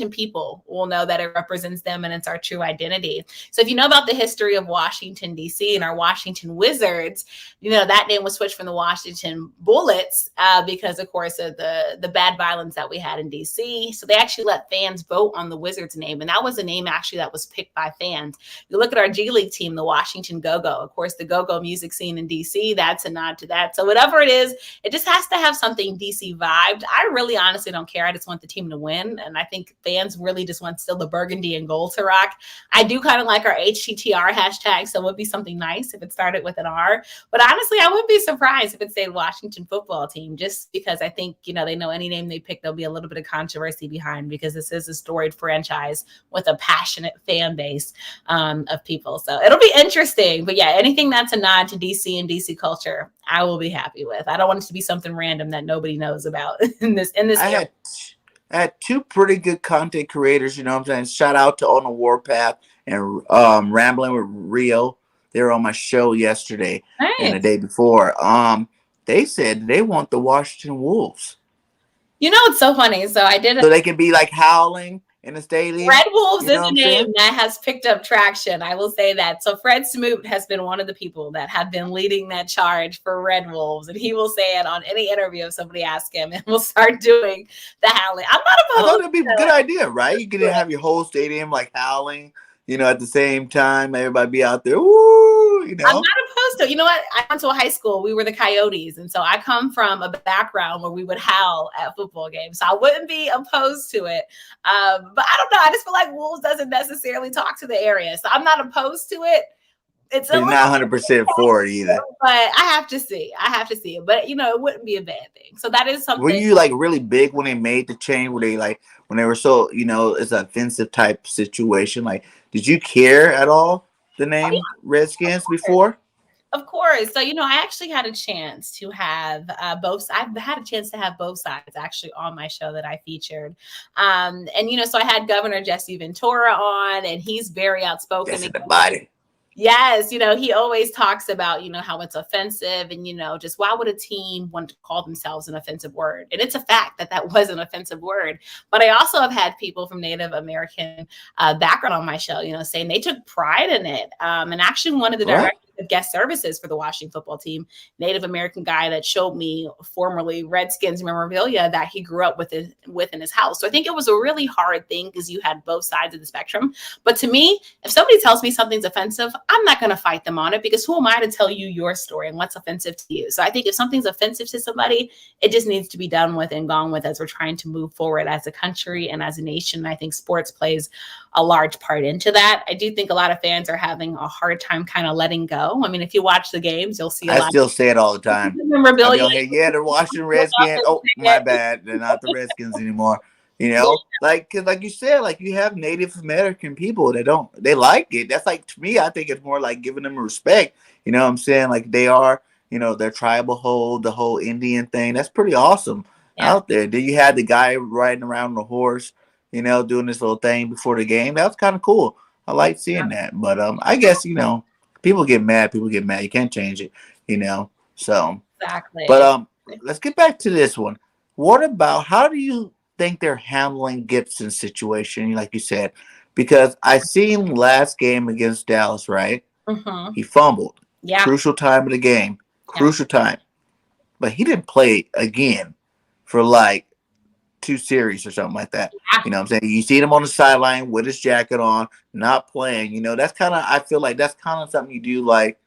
people will know that it represents them and it's our true identity. So if you know about the history of Washington, DC, and our Washington Wizards, that name was switched from the Washington Bullets because, of course, of the bad violence that we had in DC. So they actually let fans vote on the Wizards name. And that was a name actually that was picked by fans. You look at our G League team, the Washington Go-Go. Of course, the go-go music scene in DC, that's a nod to that. So whatever it is, it just has to have something DC vibed. I really honestly don't care. I just want the team to win. And I think fans really just want still the burgundy and gold to rock. I do kind of like our HTTR hashtag. So it would be something nice if it started with an R. But honestly, I wouldn't be surprised if it stayed Washington football team, just because I think, they know any name they pick, there'll be a little bit of controversy behind, because this is a storied franchise with a passionate fan base of people. So it'll be interesting. But yeah, anything that's a nod to DC and DC culture, I will be happy with. I don't want it to be something random that nobody knows about in this. I had two pretty good content creators, what I'm saying? Shout out to On the Warpath and Rambling with Rio. They were on my show yesterday and the day before. They said they want the Washington Wolves. You know, it's so funny. So I did so they can be like howling in the stadium. Red Wolves You know is what a I'm name saying? that has picked up traction. I will say that. So Fred Smoot has been one of the people that have been leading that charge for Red Wolves, and he will say it on any interview if somebody asks him, and we'll start doing the howling. I'm not I thought opposed it'd be a to good it. idea, right? You could have your whole stadium like howling, at the same time. Everybody be out there, woo, I'm not opposed to it. You know what? I went to a high school. We were the Coyotes. And so I come from a background where we would howl at football games. So I wouldn't be opposed to it. But I don't know. I just feel like Wolves doesn't necessarily talk to the area. So I'm not opposed to it. It's a But you're little, not 100% for it either. but I have to see. I have to see it. But, it wouldn't be a bad thing. So that is Were something. you like really big when they made the change? Were they like when they were so it's an offensive type situation? Like, did you care at all the name Redskins before? Of course. So, I actually had a chance to have both. I've had a chance to have both sides actually on my show that I featured. And, so I had Governor Jesse Ventura on, and he's very outspoken. That's the body. Yes, he always talks about, how it's offensive and, just why would a team want to call themselves an offensive word? And it's a fact that was an offensive word. But I also have had people from Native American background on my show, saying they took pride in it. And actually one of the directors of guest services for the Washington football team, Native American guy that showed me formerly Redskins memorabilia that he grew up with in his house. So I think it was a really hard thing because you had both sides of the spectrum. But to me, if somebody tells me something's offensive, I'm not going to fight them on it because who am I to tell you your story and what's offensive to you? So I think if something's offensive to somebody, it just needs to be done with and gone with as we're trying to move forward as a country and as a nation. I think sports plays a large part into that. I do think a lot of fans are having a hard time kind of letting go. I mean, if you watch the games, you'll see a lot. I still say it all the time. Memorabilia. I'll be like, yeah, they're Washington Redskins. Oh, my bad. They're not the Redskins anymore. Like you said, like you have Native American people that they like it. That's like, to me, I think it's more like giving them respect. You know what I'm saying? Like they are, their tribal the whole Indian thing. That's pretty awesome out there. Then you had the guy riding around on a horse, doing this little thing before the game. That was kind of cool. I like seeing that. But I guess, people get mad. You can't change it, So Exactly. But let's get back to this one. What about how do you think they're handling Gibson's situation, like you said? Because I seen last game against Dallas, right? Mm-hmm. He fumbled. Yeah. Crucial time of the game. Crucial time. But he didn't play again for like 2 series or something like that. Yeah. You know what I'm saying? You see him on the sideline with his jacket on, not playing. That's kind of, I feel like that's kind of something you do, like,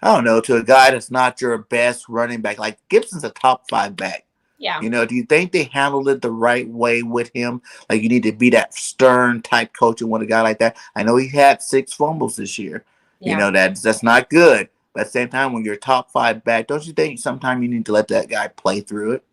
I don't know, to a guy that's not your best running back. Like Gibson's a top 5 back. Yeah. Do you think they handled it the right way with him? Like you need to be that stern type coach and with a guy like that. I know he had 6 fumbles this year. Yeah. That's not good. But at the same time, when you're top 5 back, don't you think sometimes you need to let that guy play through it?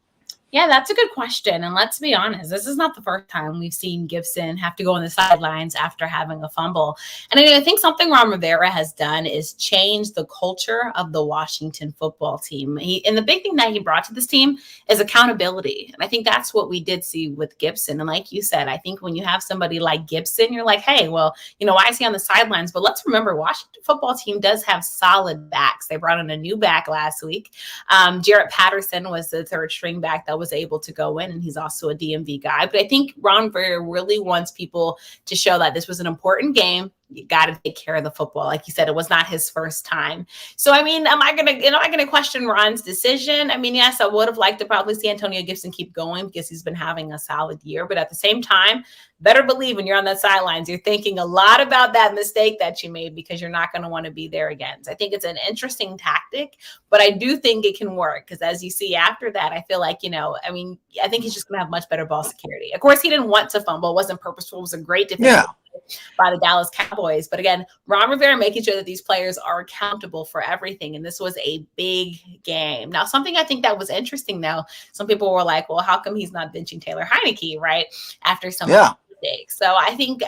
Yeah, that's a good question. And let's be honest, this is not the first time we've seen Gibson have to go on the sidelines after having a fumble. And I think something Ron Rivera has done is change the culture of the Washington football team. And the big thing that he brought to this team is accountability. And I think that's what we did see with Gibson. And like you said, I think when you have somebody like Gibson, you're like, hey, well, why is he on the sidelines? But let's remember, Washington football team does have solid backs. They brought in a new back last week. Jarrett Patterson was the 3rd string back that was able to go in, and he's also a DMV guy. But I think Ron Rivera really wants people to show that this was an important game. You got to take care of the football. Like you said, it was not his first time. So, am I going to question Ron's decision? Yes, I would have liked to probably see Antonio Gibson keep going because he's been having a solid year. But at the same time, better believe when you're on the sidelines, you're thinking a lot about that mistake that you made because you're not going to want to be there again. So I think it's an interesting tactic, but I do think it can work because as you see after that, I feel like, I think he's just going to have much better ball security. Of course, he didn't want to fumble. It wasn't purposeful. It was a great defense by the Dallas Cowboys. But again, Ron Rivera making sure that these players are accountable for everything. And this was a big game. Now, something I think that was interesting, though, some people were like, well, how come he's not benching Taylor Heineke, right? After some mistakes. So I think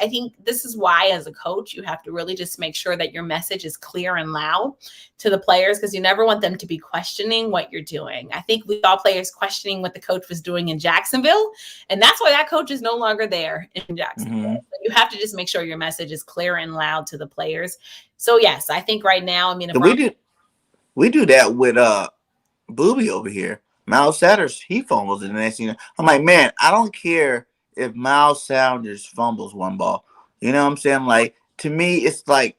this is why, as a coach, you have to really just make sure that your message is clear and loud to the players because you never want them to be questioning what you're doing. I think we saw players questioning what the coach was doing in Jacksonville, and that's why that coach is no longer there in Jacksonville. Mm-hmm. So you have to just make sure your message is clear and loud to the players. So yes, I think right now, we do that with Booby over here. Miles Sanders, he fumbles in the next thing. I'm like, man, I don't care if Miles Sanders fumbles one ball. You know what I'm saying? Like, to me, it's like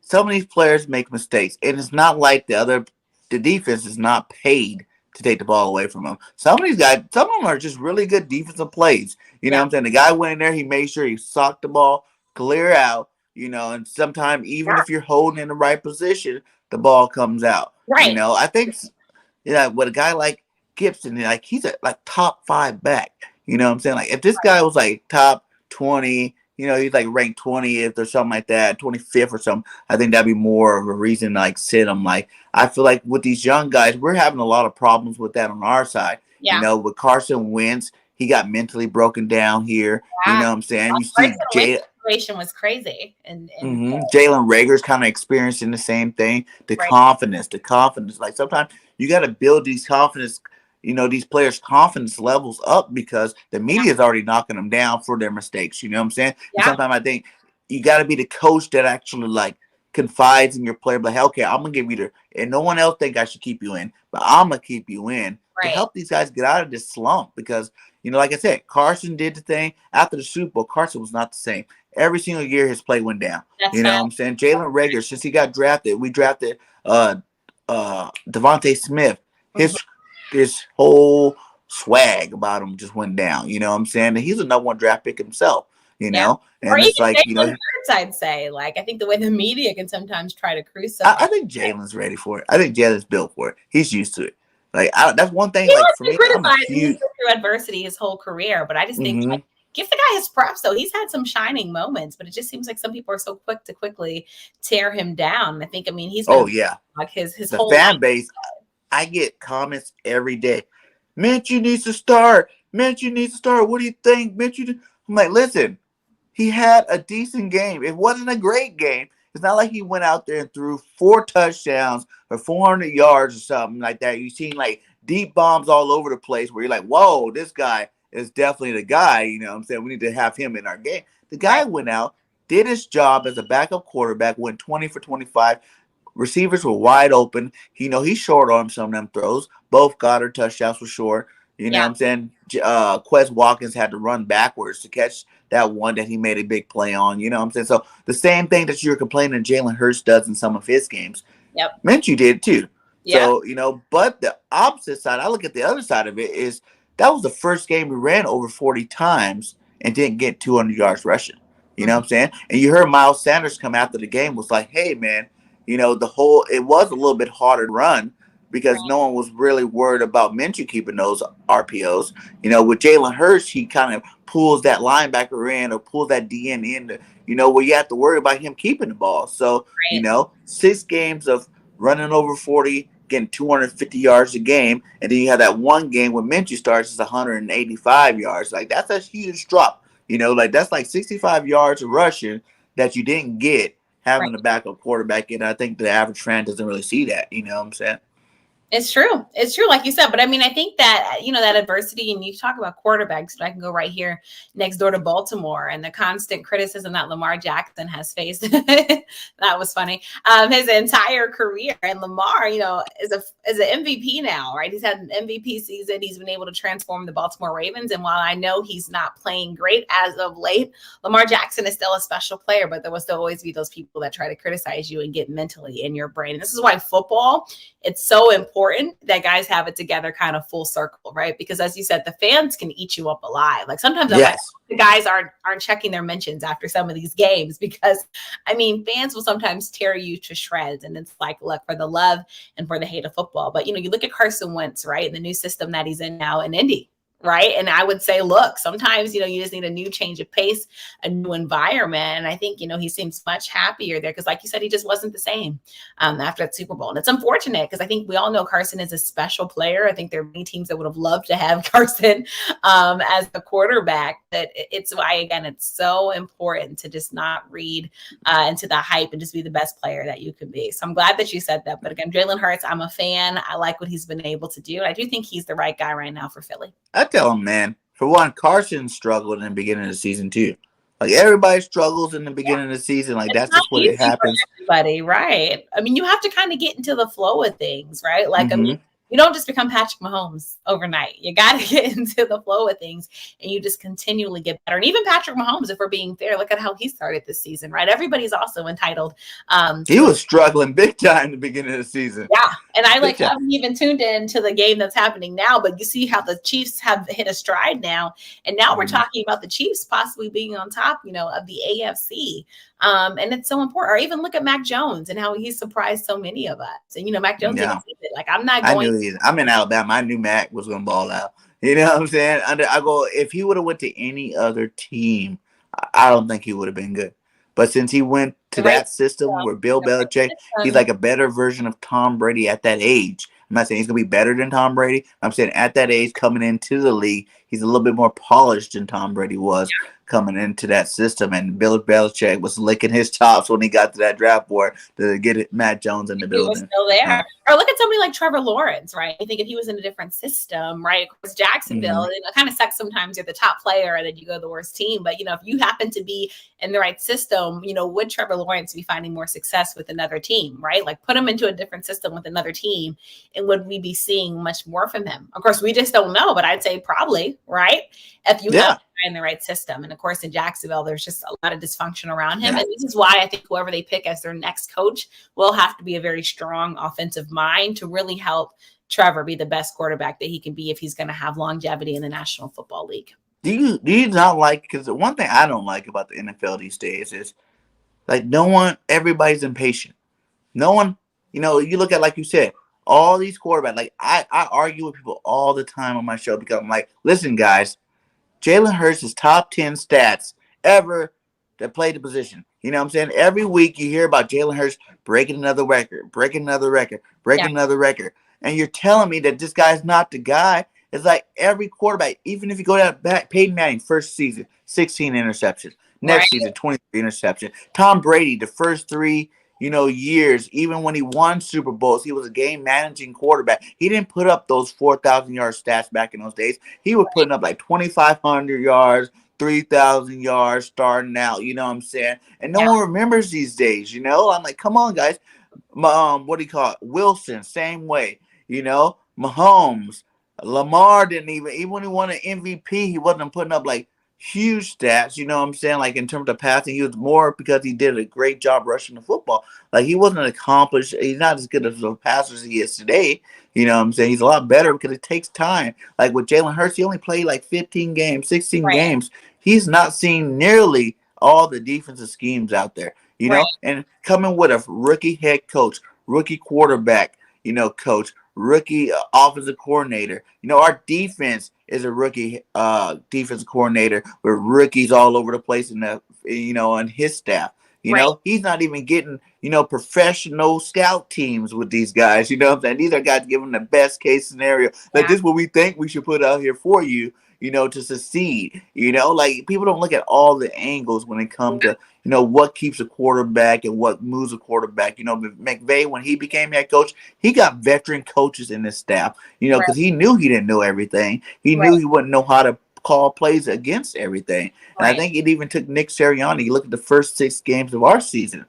some of these players make mistakes, and it's not like the defense is not paid to take the ball away from them. Some of these guys, some of them are just really good defensive plays. You know what I'm saying? The guy went in there, he made sure he socked the ball clear out, and sometimes even if you're holding in the right position, the ball comes out. Right. I think with a guy like Gibson, like he's a like top 5 back. You know what I'm saying? Like if this guy was like top 20, he's like ranked 20th or something like that, 25th or something, I think that'd be more of a reason to like sit him. Like I feel like with these young guys, we're having a lot of problems with that on our side. Yeah. With Carson Wentz, he got mentally broken down here. Yeah. You know what I'm saying? You see situation was crazy, and Jalen Rager's kind of experiencing the same thing. The confidence. Like sometimes you got to build these confidence. These players' confidence levels up because the media is already knocking them down for their mistakes. You know what I'm saying? Yeah. Sometimes I think you got to be the coach that actually like confides in your player. But like, okay, I'm gonna give you and no one else think I should keep you in, but I'm gonna keep you in to help these guys get out of this slump because. Like I said, Carson did the thing after the Super Bowl. Carson was not the same. Every single year his play went down. That's what I'm saying? Jalen Rager, since he got drafted, we drafted Devontae Smith. His whole swag about him just went down. You know what I'm saying? And he's a #1 draft pick himself. And or it's like Hurts, I'd say. Like I think the way the media can sometimes try to cruise. I think Jalen's ready for it. I think Jalen's built for it. He's used to it. Like that's one thing. Like for me, I'm a huge through adversity his whole career, but I just think like, give the guy his props. Though he's had some shining moments, but it just seems like some people are so quick to quickly tear him down. I think, he's been, like his the whole fan base. I get comments every day. Minshew needs to start. Minshew needs to start. What do you think, Minshew? I'm like, listen, he had a decent game. It wasn't a great game. It's not like he went out there and threw 4 touchdowns or 400 yards or something like that. You've seen like deep bombs all over the place where you're like, whoa, this guy is definitely the guy. You know what I'm saying? We need to have him in our game. The guy went out, did his job as a backup quarterback, went 20 for 25. Receivers were wide open. He short-armed some of them throws. Both Goddard touchdowns were short. You know what I'm saying? Quez Watkins had to run backwards to catch that one that he made a big play on. You know what I'm saying? So the same thing that you're complaining Jalen Hurts does in some of his games. Yep. Minshew did too. Yeah. So, but the opposite side, I look at the other side of it is that was the first game we ran over 40 times and didn't get 200 yards rushing. You know what I'm saying? And you heard Miles Sanders come after the game was like, hey, man, it was a little bit harder to run because no one was really worried about Minshew keeping those RPOs. With Jalen Hurts, he kind of pulls that linebacker in or pulls that DN in, where you have to worry about him keeping the ball. So, 6 games of running over 40, getting 250 yards a game, and then you have that one game when Minshew starts is 185 yards. Like, that's a huge drop. Like that's like 65 yards of rushing that you didn't get having a backup quarterback in. I think the average fan doesn't really see that. You know what I'm saying? It's true. It's true, like you said. But I think that, that adversity, and you talk about quarterbacks, but I can go right here next door to Baltimore and the constant criticism that Lamar Jackson has faced. That was funny. His entire career. And Lamar, is an MVP now, right? He's had an MVP season. He's been able to transform the Baltimore Ravens. And while I know he's not playing great as of late, Lamar Jackson is still a special player, but there will still always be those people that try to criticize you and get mentally in your brain. And this is why football, it's so important that guys have it together kind of full circle, right? Because as you said, the fans can eat you up alive. Like sometimes the guys aren't checking their mentions after some of these games because, fans will sometimes tear you to shreds. And it's like, look, for the love and for the hate of football. But, you look at Carson Wentz, right? And the new system that he's in now in Indy. Right. And I would say, look, sometimes, you just need a new change of pace, a new environment. And I think, he seems much happier there because, like you said, he just wasn't the same after that Super Bowl. And it's unfortunate because I think we all know Carson is a special player. I think there are many teams that would have loved to have Carson as the quarterback. But it's why, again, it's so important to just not read into the hype and just be the best player that you can be. So I'm glad that you said that. But again, Jalen Hurts, I'm a fan. I like what he's been able to do. I do think he's the right guy right now for Philly. I tell him, man, for one, Carson struggled in the beginning of the season too. Like everybody struggles in the beginning of the season. Like that's just what it happens. Everybody, right? You have to kind of get into the flow of things, right? Like, You don't just become Patrick Mahomes overnight. You got to get into the flow of things, and you just continually get better. And even Patrick Mahomes, if we're being fair, look at how he started this season, right? Everybody's also entitled. He was struggling big time in the beginning of the season. Yeah. And I haven't even tuned into the game that's happening now, but you see how the Chiefs have hit a stride now. And now we're talking about the Chiefs possibly being on top, of the AFC. And it's so important. Or even look at Mac Jones and how he surprised so many of us. And, Mac Jones, I'm not going. I'm in Alabama. I knew Mac was going to ball out. You know what I'm saying? If he would have went to any other team, I don't think he would have been good. But since he went to that system where Bill Belichick, he's like a better version of Tom Brady at that age. I'm not saying he's going to be better than Tom Brady. I'm saying at that age, coming into the league, he's a little bit more polished than Tom Brady was coming into that system. And Bill Belichick was licking his chops when he got to that draft board to get Matt Jones in the building. He was still there. Or look at somebody like Trevor Lawrence, right? I think if he was in a different system, right? Of course, Jacksonville, it kind of sucks sometimes. You're the top player and then you go to the worst team. But, if you happen to be in the right system, would Trevor Lawrence be finding more success with another team, right? Like put him into a different system with another team, and would we be seeing much more from him? Of course, we just don't know, but I'd say probably, right? If you have in the right system. And of course, in Jacksonville, there's just a lot of dysfunction around him. And this is why I think whoever they pick as their next coach will have to be a very strong offensive mind to really help Trevor be the best quarterback that he can be if he's going to have longevity in the National Football League. Do you not like, because the one thing I don't like about the NFL these days is like everybody's impatient. No one, you look at, like you said, all these quarterbacks, like I argue with people all the time on my show because I'm like, listen, guys, Jalen Hurts is top 10 stats ever that played the position. You know what I'm saying? Every week you hear about Jalen Hurts breaking another record. And you're telling me that this guy's not the guy. It's like every quarterback, even if you go down back, Peyton Manning, first season, 16 interceptions. Next season, 23 interceptions. Tom Brady, the first 3 years, even when he won Super Bowls, he was a game managing quarterback. He didn't put up those 4,000 yard stats back in those days. He was putting up like 2,500 yards, 3,000 yards starting out. You know what I'm saying? And no one remembers these days. I'm like, come on, guys. What do you call it? Wilson, same way. Mahomes, Lamar didn't even when he won an MVP, he wasn't putting up like huge stats, you know what I'm saying? Like in terms of passing, he was more because he did a great job rushing the football. Like he wasn't accomplished. He's not as good as the passer as he is today. You know what I'm saying? He's a lot better because it takes time. Like with Jalen Hurts, he only played like 15 games, 16 games. He's not seen nearly all the defensive schemes out there, and coming with a rookie head coach, rookie quarterback, coach, rookie offensive coordinator. Our defense is a rookie defensive coordinator with rookies all over the place in on his staff. He's not even getting, professional scout teams with these guys. You know what I'm saying? These are guys giving the best case scenario. Like this is what we think we should put out here for you, to succeed. Like people don't look at all the angles when it comes to, what keeps a quarterback and what moves a quarterback. McVay, when he became head coach, he got veteran coaches in his staff, because he knew he didn't know everything. He knew he wouldn't know how to call plays against everything. And I think it even took Nick Sirianni. You look at the first 6 games of our season.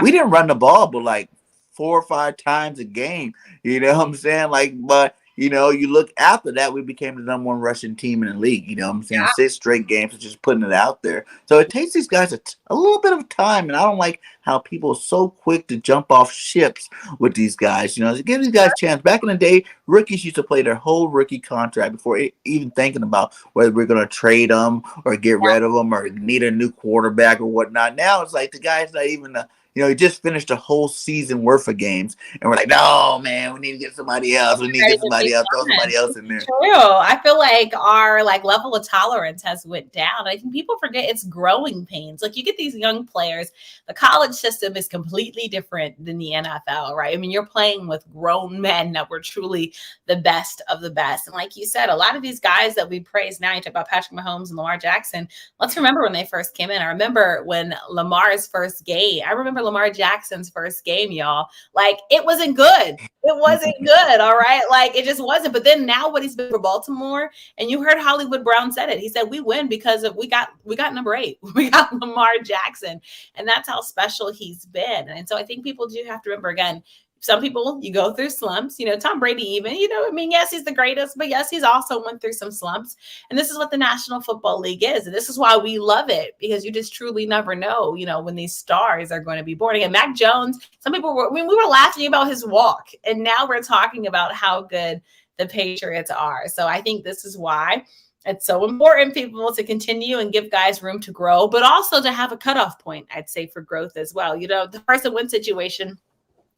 We didn't run the ball but like 4 or 5 times a game. You know what I'm saying? But you look after that, we became the number 1 rushing team in the league. You know what I'm saying? 6 straight games of just putting it out there. So it takes these guys a little bit of time, and I don't like how people are so quick to jump off ships with these guys. To give these guys a chance. Back in the day, rookies used to play their whole rookie contract before even thinking about whether we're going to trade them or get rid of them or need a new quarterback or whatnot. Now it's like the guy's not even he just finished a whole season worth of games, and we're like, no, man, we need to get somebody else. We need to get somebody else. Throw somebody else in there. True. I feel like our level of tolerance has went down. I think people forget it's growing pains. Like you get these young players, the college system is completely different than the NFL, right? I mean, you're playing with grown men that were truly the best of the best. And like you said, a lot of these guys that we praise now, you talk about Patrick Mahomes and Lamar Jackson. Let's remember when they first came in. I remember when Lamar's first game. I remember Lamar Jackson's first game, y'all. Like it wasn't good. It wasn't good. All right. Like it just wasn't. But then now what he's been for Baltimore, and you heard Hollywood Brown said it. He said, we win because we got number 8. We got Lamar Jackson. And that's how special he's been. And so I think people do have to remember again, some people, you go through slumps, Tom Brady even, I mean, yes, he's the greatest, but yes, he's also went through some slumps. And this is what the National Football League is. And this is why we love it, because you just truly never know, when these stars are going to be born. And Mac Jones, some people were, we were laughing about his walk, and now we're talking about how good the Patriots are. So I think this is why it's so important, people, to continue and give guys room to grow, but also to have a cutoff point, I'd say, for growth as well. The Carson Wentz situation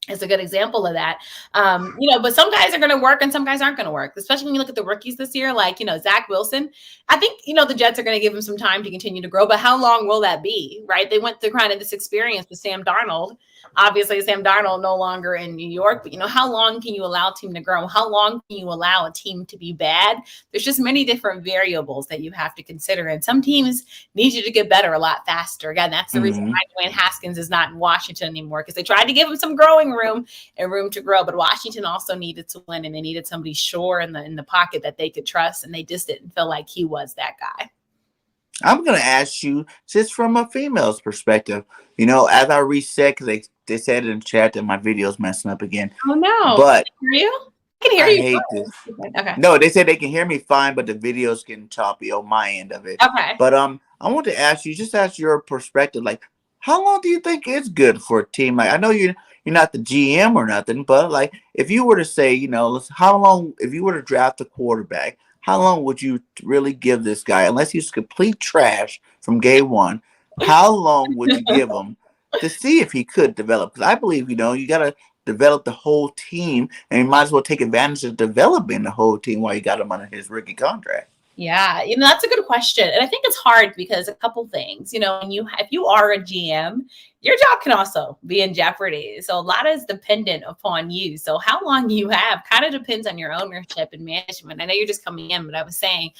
is a good example of that. But some guys are going to work and some guys aren't going to work, especially when you look at the rookies this year, like, Zach Wilson. I think, the Jets are going to give him some time to continue to grow, but how long will that be, right? They went through kind of this experience with Sam Darnold. Obviously, Sam Darnold no longer in New York, but, how long can you allow a team to grow? How long can you allow a team to be bad? There's just many different variables that you have to consider. And some teams need you to get better a lot faster. Again, that's the reason why Dwayne Haskins is not in Washington anymore, because they tried to give him some growing room and room to grow. But Washington also needed to win, and they needed somebody sure in the pocket that they could trust. And they just didn't feel like he was that guy. I'm going to ask you, just from a female's perspective, as I reset, because they said in the chat that my video's messing up again. Oh, no. But can you? I can hear you. I hate this. Okay. No, they said they can hear me fine, but the video's getting choppy on my end of it. Okay. But I want to ask you, just ask your perspective, like, how long do you think it's good for a team? Like, I know you're not the GM or nothing, but like, if you were to say, how long, if you were to draft a quarterback, how long would you really give this guy, unless he's complete trash from day one? How long would you give him to see if he could develop? Because I believe, you got to develop the whole team, and you might as well take advantage of developing the whole team while you got him under his rookie contract. Yeah, that's a good question. And I think it's hard because a couple things, if you are a GM, your job can also be in jeopardy. So a lot is dependent upon you. So how long you have kind of depends on your ownership and management. I know you're just coming in, but I was saying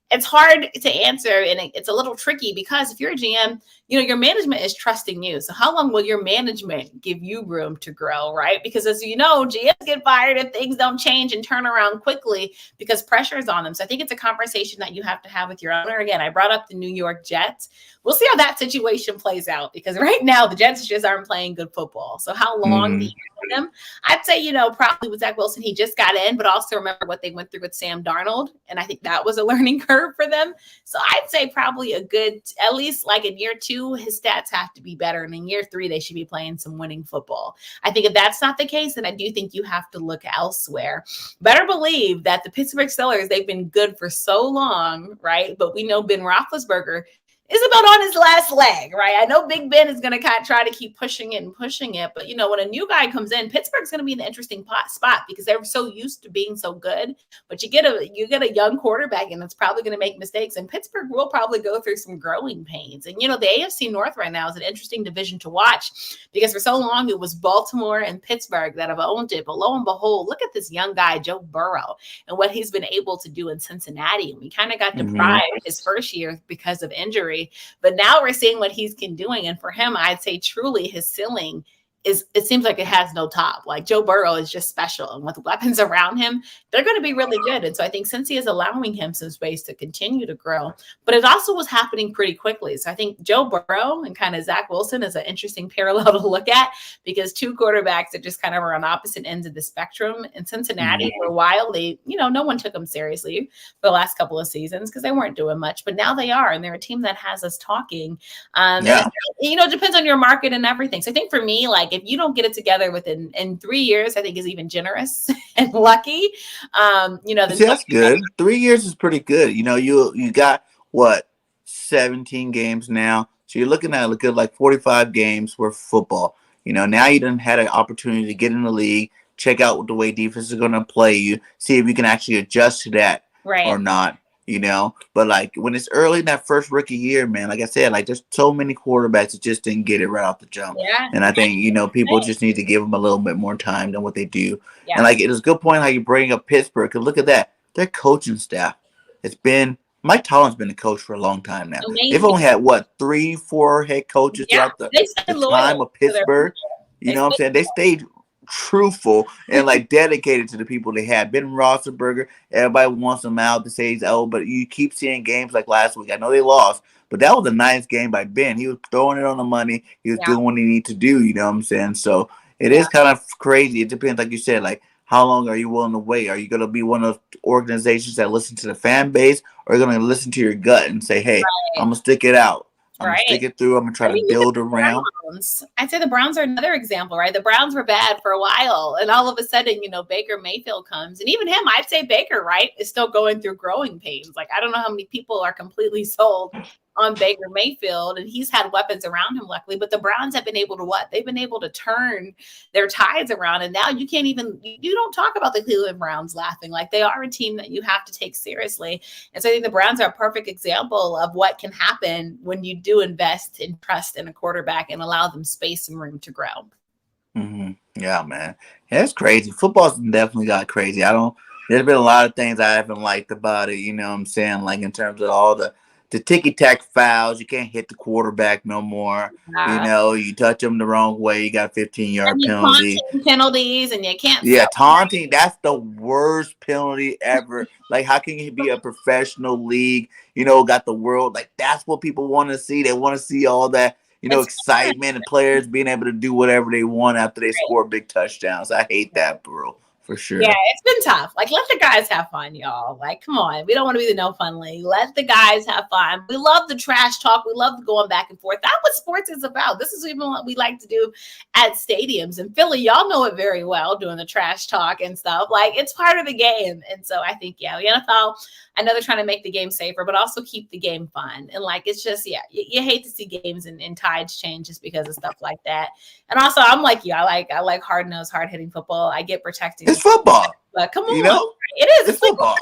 it's hard to answer, and it's a little tricky because if you're a GM, your management is trusting you. So how long will your management give you room to grow, right? Because as you know, GMs get fired if things don't change and turn around quickly because pressure is on them. So I think it's a conversation that you have to have with your owner. Again, I brought up the New York Jets. We'll see how that situation plays out, because right now the Jets just aren't playing good football. So how long do you give them? I'd say, probably with Zach Wilson, he just got in, but also remember what they went through with Sam Darnold. And I think that was a learning curve for them. So I'd say probably a good, at least like in year 2, his stats have to be better. And in year 3, they should be playing some winning football. I think if that's not the case, then I do think you have to look elsewhere. Better believe that the Pittsburgh Steelers, they've been good for so long, right? But we know Ben Roethlisberger is about on his last leg, right? I know Big Ben is going to kind of try to keep pushing it. But, when a new guy comes in, Pittsburgh's going to be in an interesting spot because they're so used to being so good. But you get a young quarterback, and it's probably going to make mistakes. And Pittsburgh will probably go through some growing pains. And, the AFC North right now is an interesting division to watch because for so long it was Baltimore and Pittsburgh that have owned it. But lo and behold, look at this young guy, Joe Burrow, and what he's been able to do in Cincinnati. And we kind of got deprived his first year because of injury. But now we're seeing what he's been doing. And for him, I'd say truly his ceiling it seems like it has no top. Like Joe Burrow is just special, and with the weapons around him, they're going to be really good. And so I think Cincy is allowing him some space to continue to grow, but it also was happening pretty quickly. So I think Joe Burrow and kind of Zach Wilson is an interesting parallel to look at because two quarterbacks that just kind of are on opposite ends of the spectrum. In Cincinnati for a while, they, no one took them seriously for the last couple of seasons because they weren't doing much, but now they are, and they're a team that has us talking. And, it depends on your market and everything. So I think for me, like if you don't get it together in 3 years, I think is even generous and lucky. That's good. 3 years is pretty good. You got what, 17 games now. So you're looking at a good like 45 games worth of football. Now you done had an opportunity to get in the league, check out what the way defense is going to play you, see if you can actually adjust to that or not. But like when it's early in that first rookie year, man, like I said, like there's so many quarterbacks that just didn't get it right off the jump. Yeah. And I think, people just need to give them a little bit more time than what they do. Yeah. And like, it is a good point how you bring up Pittsburgh, because look at that. Their coaching staff. Mike Tomlin's been a coach for a long time now. Amazing. They've only had 3-4 head coaches throughout the time of Pittsburgh. You know what I'm saying? They stayed truthful and like dedicated to the people they had. Ben Roethlisberger, everybody wants him out to say he's old, but you keep seeing games like last week. I know they lost, but that was a nice game by Ben. He was throwing it on the money. He was doing what he needed to do. You know what I'm saying? So It is kind of crazy. It depends, like you said, like how long are you willing to wait? Are you going to be one of those organizations that listen to the fan base, or are you going to listen to your gut and say, hey, I'm going to stick it out. I'm going to stick it through. I'm going to try to build around. I'd say the Browns are another example, right? The Browns were bad for a while, and all of a sudden, Baker Mayfield comes, and even him, I'd say Baker, right, is still going through growing pains. Like, I don't know how many people are completely sold on Baker Mayfield, and he's had weapons around him, luckily, but the Browns have been able to They've been able to turn their tides around, and now you don't talk about the Cleveland Browns laughing. Like, they are a team that you have to take seriously. And so I think the Browns are a perfect example of what can happen when you do invest and trust in a quarterback and allow them space and room to grow. Mm-hmm. Yeah, man. Yeah, it's crazy. Football's definitely got crazy. There's been a lot of things I haven't liked about it, you know what I'm saying? Like in terms of all the ticky-tack fouls, you can't hit the quarterback no more. You touch them the wrong way, you got a 15-yard penalty. Penalties, and you can't. Yeah, taunting, that's the worst penalty ever. Like, how can you be a professional league, got the world, like, that's what people want to see. They want to see all that, excitement and players being able to do whatever they want after they score big touchdowns. I hate that, bro. For sure. Yeah, it's been tough. Like, let the guys have fun, y'all. Like, come on. We don't want to be the no fun league. Let the guys have fun. We love the trash talk. We love going back and forth. That's what sports is about. This is even what we like to do at stadiums. In Philly, y'all know it very well, doing the trash talk and stuff. Like, it's part of the game. And so I think, the NFL, I know they're trying to make the game safer, but also keep the game fun. And, like, it's just, you hate to see games and tides change just because of stuff like that. And also, I'm like you. I like hard-nosed, hard-hitting football. I get protecting. It's football. But come on. It is. It's football.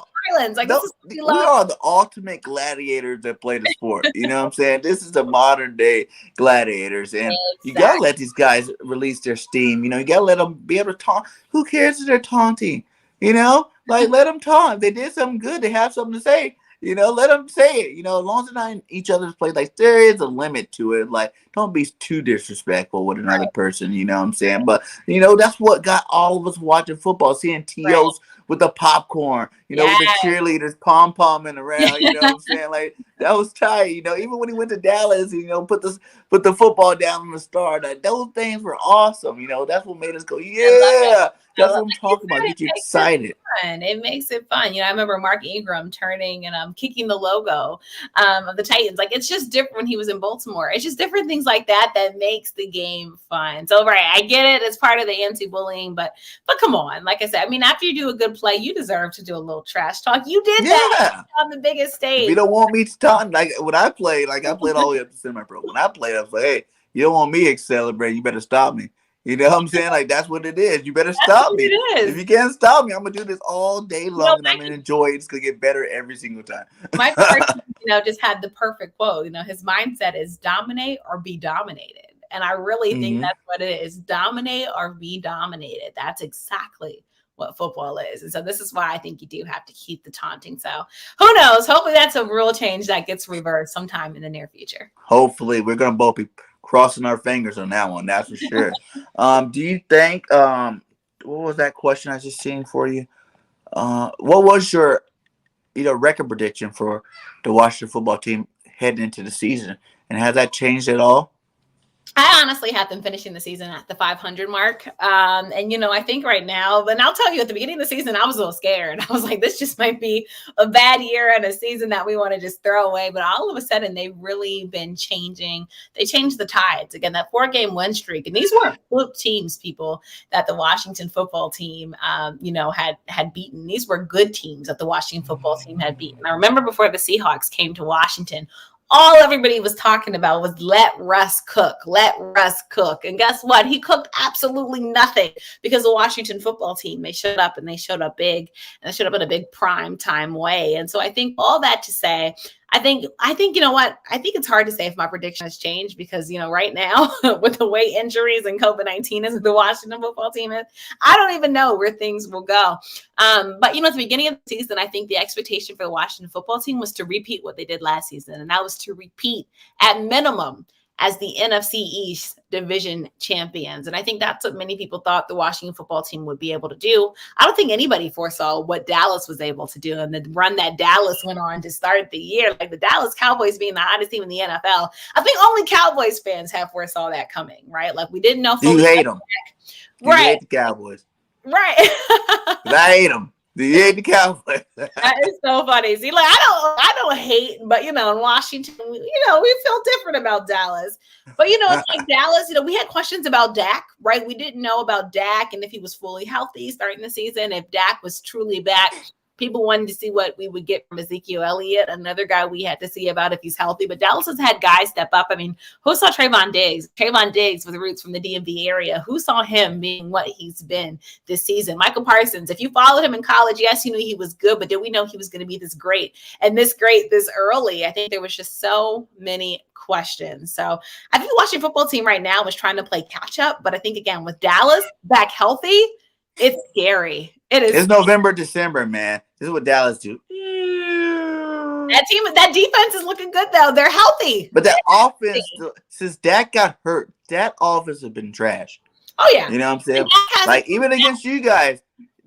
Like, we are the ultimate gladiators that play the sport. You know what I'm saying? This is the modern day gladiators. And you got to let these guys release their steam. You got to let them be able to taunt. Who cares if they're taunting? Like, let them taunt. If they did something good, they have something to say. Let them say it. As long as they're not in each other's place, like, there is a limit to it. Like, don't be too disrespectful with another person. You know what I'm saying? But, that's what got all of us watching football, seeing TOs with the popcorn, with the cheerleaders pom-pomming around, you know what I'm saying? Like, that was tight, even when he went to Dallas, put the football down on the star. Like, those things were awesome, that's what made us go, yeah. That's what I'm talking about. Get you excited. It makes it fun. I remember Mark Ingram turning and kicking the logo of the Titans. Like, it's just different when he was in Baltimore. It's just different things like that makes the game fun. So, right, I get it. It's part of the anti-bullying, but come on. Like I said, after you do a good play, you deserve to do a little trash talk. You did that on the biggest stage. If you don't want me to talk, like when I played, I played all the way up to semi-pro. When I played, I was like, hey, you don't want me to celebrate, you better stop me. You know what I'm saying? Like, that's what it is. You better stop me. If you can't stop me, I'm going to do this all day long, and I'm going to enjoy it. It's going to get better every single time. My person, just had the perfect quote. His mindset is dominate or be dominated. And I really think that's what it is. Dominate or be dominated. That's exactly what football is. And so this is why I think you do have to keep the taunting. So who knows? Hopefully that's a real change that gets reversed sometime in the near future. Hopefully. We're going to both be crossing our fingers on that one, that's for sure. Do you think what was that question I just seen for you? What was your record prediction for the Washington football team heading into the season, and has that changed at all? I honestly had them finishing the season at the 500 mark. And, I think right now, but I'll tell you, at the beginning of the season, I was a little scared. I was like, this just might be a bad year and a season that we want to just throw away. But all of a sudden, they've really been changing. They changed the tides. Again, that 4-game win streak. And these weren't fluke teams, people, that the Washington football team, had beaten. These were good teams that the Washington football team had beaten. I remember before the Seahawks came to Washington, all everybody was talking about was let Russ cook. And guess what? He cooked absolutely nothing, because the Washington football team, they showed up, and they showed up big, and they showed up in a big prime time way. And so I think all that to say, I think, you know what? I think it's hard to say if my prediction has changed, because, right now with the way injuries and COVID-19 is, the Washington football team is, I don't even know where things will go. But, at the beginning of the season, I think the expectation for the Washington football team was to repeat what they did last season. And that was to repeat at minimum as the NFC East division champions. And I think that's what many people thought the Washington football team would be able to do. I don't think anybody foresaw what Dallas was able to do and the run that Dallas went on to start the year. Like the Dallas Cowboys being the hottest team in the NFL. I think only Cowboys fans have foresaw that coming, right? Like we didn't know. Do you hate them? Right. You hate the Cowboys. Right. I hate them. Do you hate the Cowboys? That is so funny. See, like I don't hate, but in Washington, we feel different about Dallas. But it's like Dallas, we had questions about Dak, right? We didn't know about Dak and if he was fully healthy starting the season, if Dak was truly back. People wanted to see what we would get from Ezekiel Elliott, another guy we had to see about if he's healthy. But Dallas has had guys step up. I mean, who saw Trayvon Diggs? Trayvon Diggs with roots from the DMV area. Who saw him being what he's been this season? Michael Parsons, if you followed him in college, yes, you knew he was good, but did we know he was going to be this great and this great this early? I think there was just so many questions. So I think the Washington football team right now is trying to play catch up. But I think, again, with Dallas back healthy, it's scary. It is. It's November, December, man. This is what Dallas do. That defense is looking good though. They're healthy. But that offense, since Dak got hurt, that offense has been trash. Oh yeah. You know what I'm saying? Like even against you guys,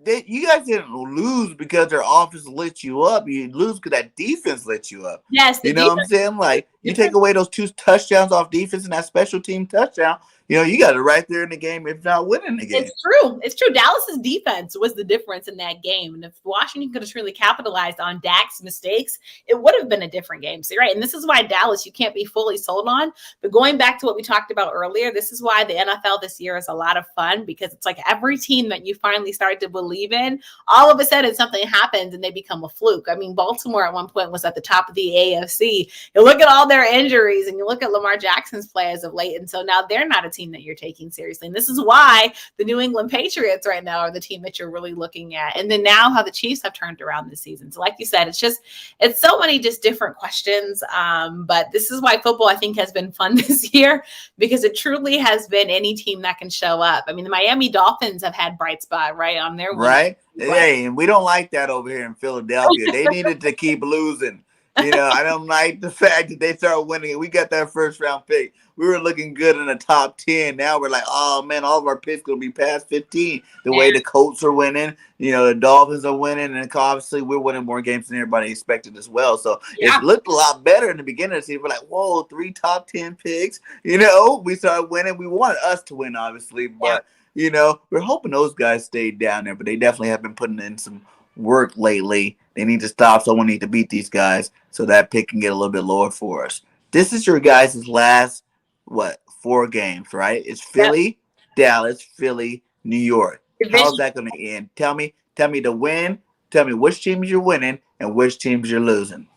you guys didn't lose because their offense lit you up. You lose because that defense lit you up. Yes. You know what I'm saying? Like you take away those 2 touchdowns off defense and that special team touchdown. You got it right there in the game, if not winning the game. It's true. It's true. Dallas's defense was the difference in that game. And if Washington could have truly capitalized on Dak's mistakes, it would have been a different game. So you're right. And this is why Dallas, you can't be fully sold on. But going back to what we talked about earlier, this is why the NFL this year is a lot of fun, because it's like every team that you finally start to believe in, all of a sudden something happens and they become a fluke. I mean, Baltimore at one point was at the top of the AFC. You look at all their injuries and you look at Lamar Jackson's play as of late. And so now they're not a team that you're taking seriously. And this is why the New England Patriots right now are the team that you're really looking at. And then now how the Chiefs have turned around this season. So like you said, it's so many just different questions. But this is why football, I think, has been fun this year, because it truly has been any team that can show up. I mean, the Miami Dolphins have had bright spot, right, on their right. Hey, and we don't like that over here in Philadelphia. They needed to keep losing. I don't like the fact that they started winning. We got that first round pick. We were looking good in the top 10. Now we're like, oh man, all of our picks going to be past 15. The way the Colts are winning, the Dolphins are winning, and obviously we're winning more games than everybody expected as well. So it looked a lot better in the beginning of the season. We're like, whoa, 3 top 10 picks. We started winning. We wanted us to win, obviously, but we're hoping those guys stayed down there. But they definitely have been putting in some work lately. They need to stop. Someone need to beat these guys so that pick can get a little bit lower for us. This is your guys' last 4 games, right? It's Philly, Dallas, Philly, New York. How's that going to end? Tell me the win. Tell me which teams you're winning and which teams you're losing.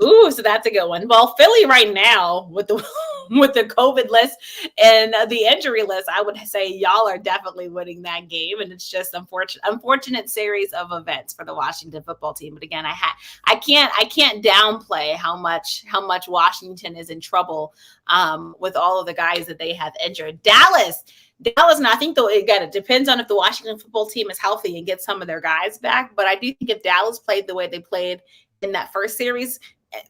Ooh, so that's a good one. Well, Philly right now with the COVID list and the injury list, I would say y'all are definitely winning that game, and it's just unfortunate series of events for the Washington football team. But again, I can't downplay how much Washington is in trouble with all of the guys that they have injured. Dallas, and I think it depends on if the Washington football team is healthy and gets some of their guys back. But I do think if Dallas played the way they played in that first series,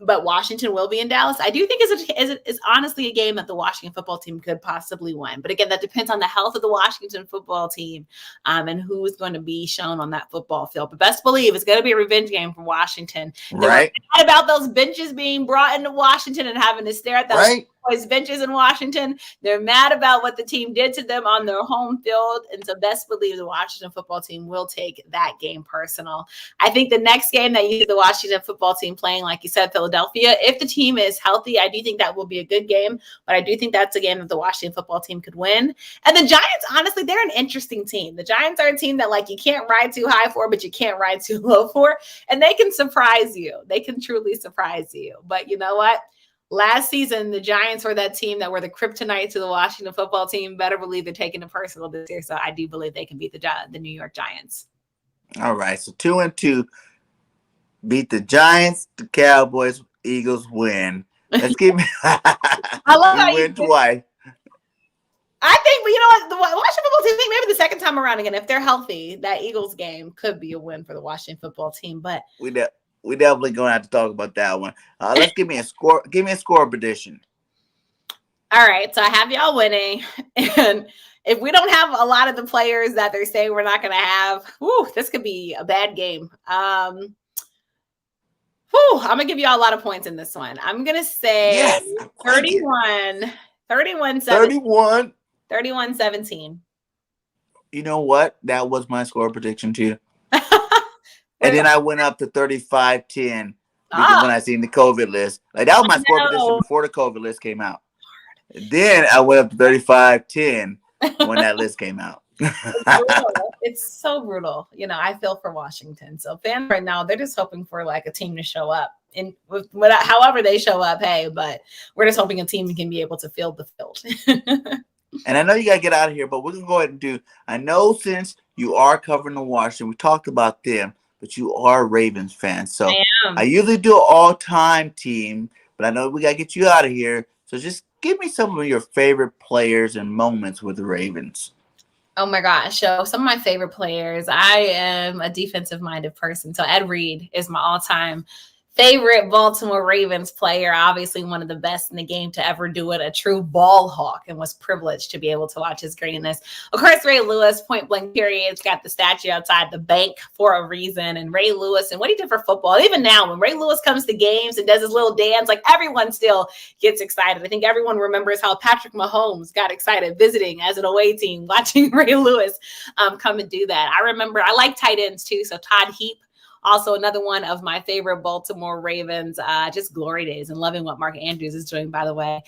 but Washington will be in Dallas, I do think is honestly a game that the Washington football team could possibly win. But again, that depends on the health of the Washington football team and who is going to be shown on that football field. But best believe it's going to be a revenge game for Washington. Right. They're mad about those benches being brought into Washington and having to stare at those benches in Washington. They're mad about what the team did to them on their home field. And so best believe the Washington football team will take that game personal. I think the next game that you see the Washington football team playing, like you said, Philadelphia, if the team is healthy, I do think that will be a good game. But I do think that's a game that the Washington football team could win. And the Giants, honestly, they're an interesting team. The Giants are a team that you can't ride too high for, but you can't ride too low for. And they can surprise you. They can truly surprise you. But you know what? Last season, the Giants were that team that were the kryptonite to the Washington football team. Better believe they're taking it personal this year. So I do believe they can beat the New York Giants. All right. So 2-2. Beat the Giants, the Cowboys, Eagles win. Let's give me I love how win twice. I think, but you know what? The Washington football team, maybe the second time around again, if they're healthy, that Eagles game could be a win for the Washington football team. But we definitely gonna have to talk about that one. Let's give me a score. Give me a score prediction. All right, so I have y'all winning, and if we don't have a lot of the players that they're saying we're not going to have, this could be a bad game. I'm going to give y'all a lot of points in this one. I'm going to say 31, 31, 31. 31, 17. You know what? That was my score prediction too. And then I went up to 35-10 because when I seen the COVID list, like that was my score prediction before the COVID list came out. Then I went up to 35-10 when that list came out. It's so brutal. You know, I feel for Washington. So fans right now, they're just hoping for like a team to show up and however they show up. Hey, but we're just hoping a team can be able to field the field. And I know you got to get out of here, but we're going to go ahead and do, I know since you are covering the Washington, we talked about them, but you are a Ravens fan. So I usually do an all-time team, but I know we got to get you out of here. So just give me some of your favorite players and moments with the Ravens. Oh my gosh. So some of my favorite players, I am a defensive-minded person. So Ed Reed is my all-time favorite Baltimore Ravens player, obviously one of the best in the game to ever do it, a true ball hawk, and was privileged to be able to watch his greatness. Of course, Ray Lewis, point blank period's got the statue outside the bank for a reason, and Ray Lewis and what he did for football. Even now, when Ray Lewis comes to games and does his little dance, like everyone still gets excited. I think everyone remembers how Patrick Mahomes got excited visiting as an away team, watching Ray Lewis come and do that. I remember, I like tight ends too, so Todd Heap, also another one of my favorite Baltimore Ravens, just glory days, and loving what Mark Andrews is doing, by the way,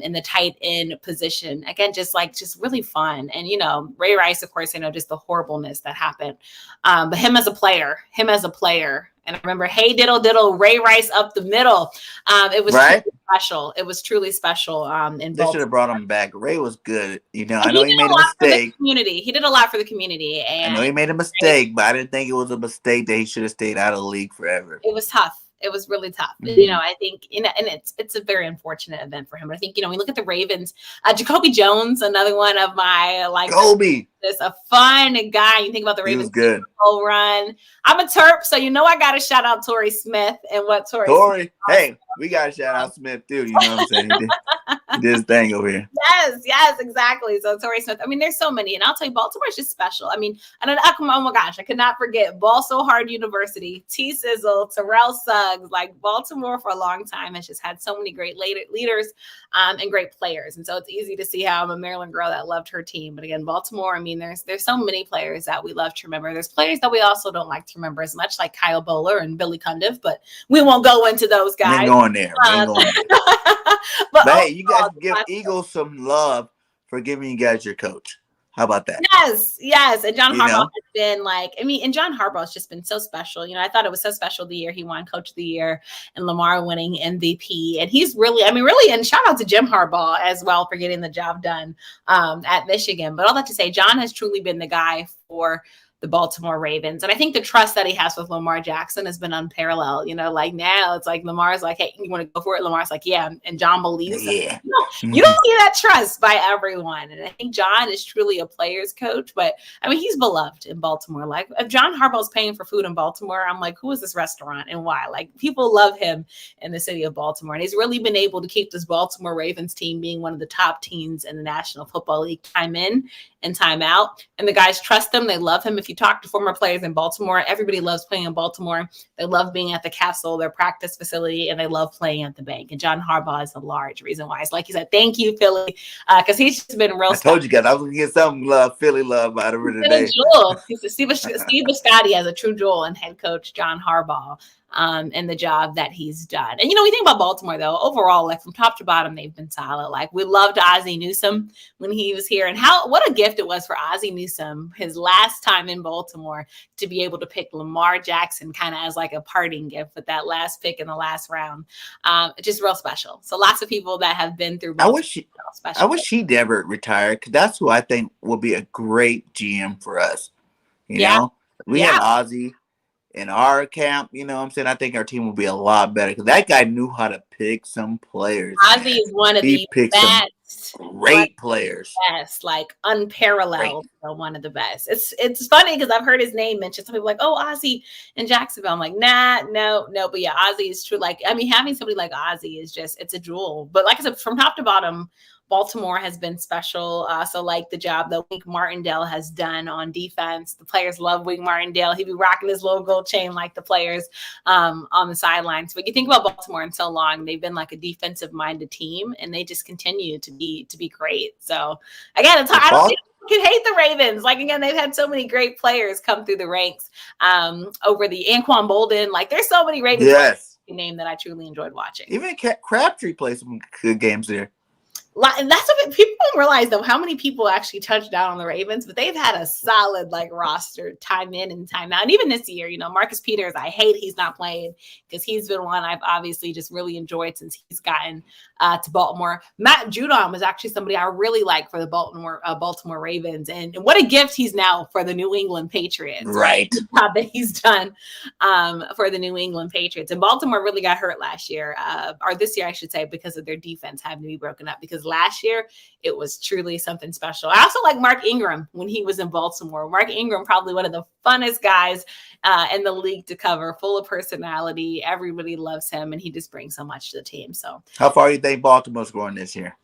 in the tight end position. Again, just really fun. And, you know, Ray Rice, of course, you know, just the horribleness that happened. But him as a player. And I remember, hey, diddle, diddle, Ray Rice up the middle. It was truly special. It was truly special. They should have brought him back. Ray was good. You know, I know he made a mistake. He did a lot for the community. And I know he made a mistake, but I didn't think it was a mistake that he should have stayed out of the league forever. It was tough. It was really tough. Mm-hmm. You know, I think, and it's a very unfortunate event for him. But I think, you know, we look at the Ravens, Jacoby Jones, another one of my, like, Kobe. Just a fun guy. You think about the Ravens good run. I'm a Terp, so you know I got to shout out Torrey Smith and what Torrey. Hey, we got to shout out Smith too. You know what I'm saying? He did his thing over here. Yes, exactly. So Torrey Smith. I mean, there's so many, and I'll tell you, Baltimore is just special. I mean, oh my gosh, I could not forget Ball So Hard University, T Sizzle, Terrell Suggs. Like Baltimore for a long time has just had so many great leaders and great players, and so it's easy to see how I'm a Maryland girl that loved her team. But again, Baltimore. I mean, there's so many players that we love to remember. There's players that we also don't like to remember as much, like Kyle Bowler and Billy Cundiff, but we won't go into those guys. We ain't going there. But hey, you guys give Eagles some love for giving you guys your coach. How about that? Yes. And John Harbaugh has been and John Harbaugh has just been so special. You know, I thought it was so special the year he won Coach of the Year and Lamar winning MVP. And he's really, and shout out to Jim Harbaugh as well for getting the job done at Michigan. But all that to say, John has truly been the guy for the Baltimore Ravens. And I think the trust that he has with Lamar Jackson has been unparalleled. You know, like now it's like Lamar's like, hey, you want to go for it? Lamar's like, yeah. And John believes it. You don't see that trust by everyone. And I think John is truly a player's coach, but I mean, he's beloved in Baltimore. Like if John Harbaugh's paying for food in Baltimore, I'm like, who is this restaurant and why? Like people love him in the city of Baltimore. And he's really been able to keep this Baltimore Ravens team being one of the top teams in the National Football League time in and time out. And the guys trust him. They love him. If you talk to former players in Baltimore, everybody loves playing in Baltimore. They love being at the Castle, their practice facility, and they love playing at the bank. And John Harbaugh is a large reason why. It's like he said, thank you, Philly, because he's just been real. I told you guys I was going to get some love, Philly love out of her today. Steve Biscotti has a true jewel in head coach John Harbaugh. And the job that he's done. And, you know, we think about Baltimore, though, overall, like from top to bottom, they've been solid. Like we loved Ozzie Newsome when he was here, and what a gift it was for Ozzie Newsome, his last time in Baltimore, to be able to pick Lamar Jackson kind of as like a parting gift with that last pick in the last round. Just real special. So lots of people that have been through Baltimore. I wish he never retired, because that's who I think will be a great GM for us. You know, we had Ozzie in our camp, you know what I'm saying? I think our team will be a lot better because that guy knew how to pick some players. Ozzie is one of the best. Great players. Yes, like unparalleled. One of the best. It's funny because I've heard his name mentioned. Some people like, oh, Ozzie in Jacksonville. I'm like, no. But yeah, Ozzie is true. Like, I mean, having somebody like Ozzie is just, it's a jewel. But like I said, from top to bottom, Baltimore has been special. So like the job that Wink Martindale has done on defense. The players love Wink Martindale. He'd be rocking his little gold chain like the players on the sidelines. But you think about Baltimore in so long, they've been like a defensive-minded team, and they just continue to be great. So again, it's hard. I don't think you can hate the Ravens. Like, again, they've had so many great players come through the ranks over the Anquan Bolden. Like, there's so many Ravens name that I truly enjoyed watching. Even Crabtree plays some good games there. And that's what people don't realize, though, how many people actually touched down on the Ravens, but they've had a solid roster time in and time out. And even this year, Marcus Peters, I hate he's not playing because he's been one I've obviously just really enjoyed since he's gotten to Baltimore. Matt Judon was actually somebody I really like for the Baltimore Ravens. And what a gift he's now for the New England Patriots. Right. The job that he's done for the New England Patriots. And Baltimore really got hurt last year, or this year, I should say, because of their defense having to be broken up. Because last year, it was truly something special. I also like Mark Ingram when he was in Baltimore. Mark Ingram, probably one of the funnest guys in the league to cover, full of personality. Everybody loves him, and he just brings so much to the team. So, how far do you think Baltimore's going this year?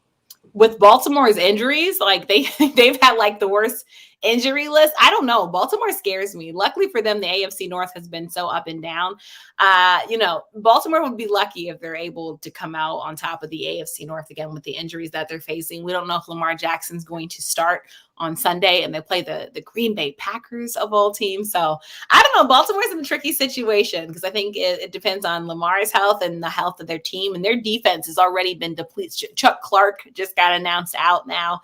With Baltimore's injuries, they've had the worst injury list. I don't know. Baltimore scares me. Luckily for them, the AFC North has been so up and down. Baltimore would be lucky if they're able to come out on top of the AFC North again with the injuries that they're facing. We don't know if Lamar Jackson's going to start on Sunday, and they play the Green Bay Packers of all teams. So I don't know. Baltimore's in a tricky situation because I think it depends on Lamar's health and the health of their team, and their defense has already been depleted. Chuck Clark just got announced out now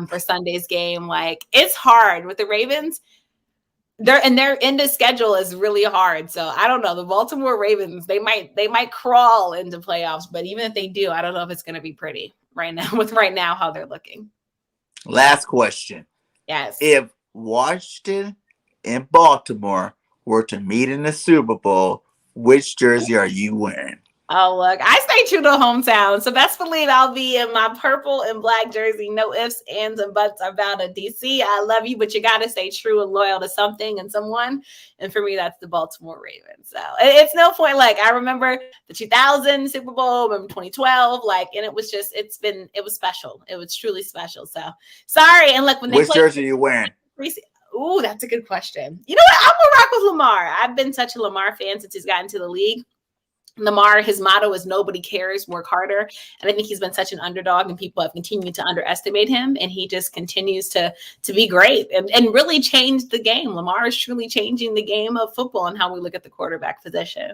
for Sunday's game. It's hard with the Ravens. Their end of schedule is really hard. So I don't know. The Baltimore Ravens, they might crawl into playoffs, but even if they do, I don't know if it's going to be pretty right now how they're looking. Last question. Yes. If Washington and Baltimore were to meet in the Super Bowl, which jersey are you wearing? Oh, look, I stay true to hometown. So best believe I'll be in my purple and black jersey. No ifs, ands, and buts about it. DC, I love you, but you got to stay true and loyal to something and someone. And for me, that's the Baltimore Ravens. So it's no point. I remember the 2000 Super Bowl, remember 2012, and it was special. It was truly special. So sorry. And look, when they which jersey are you wearing? Ooh, that's a good question. You know what? I'm going to rock with Lamar. I've been such a Lamar fan since he's gotten to the league. Lamar, his motto is nobody cares, work harder. And I think he's been such an underdog, and people have continued to underestimate him. And he just continues to be great and really change the game. Lamar is truly changing the game of football and how we look at the quarterback position.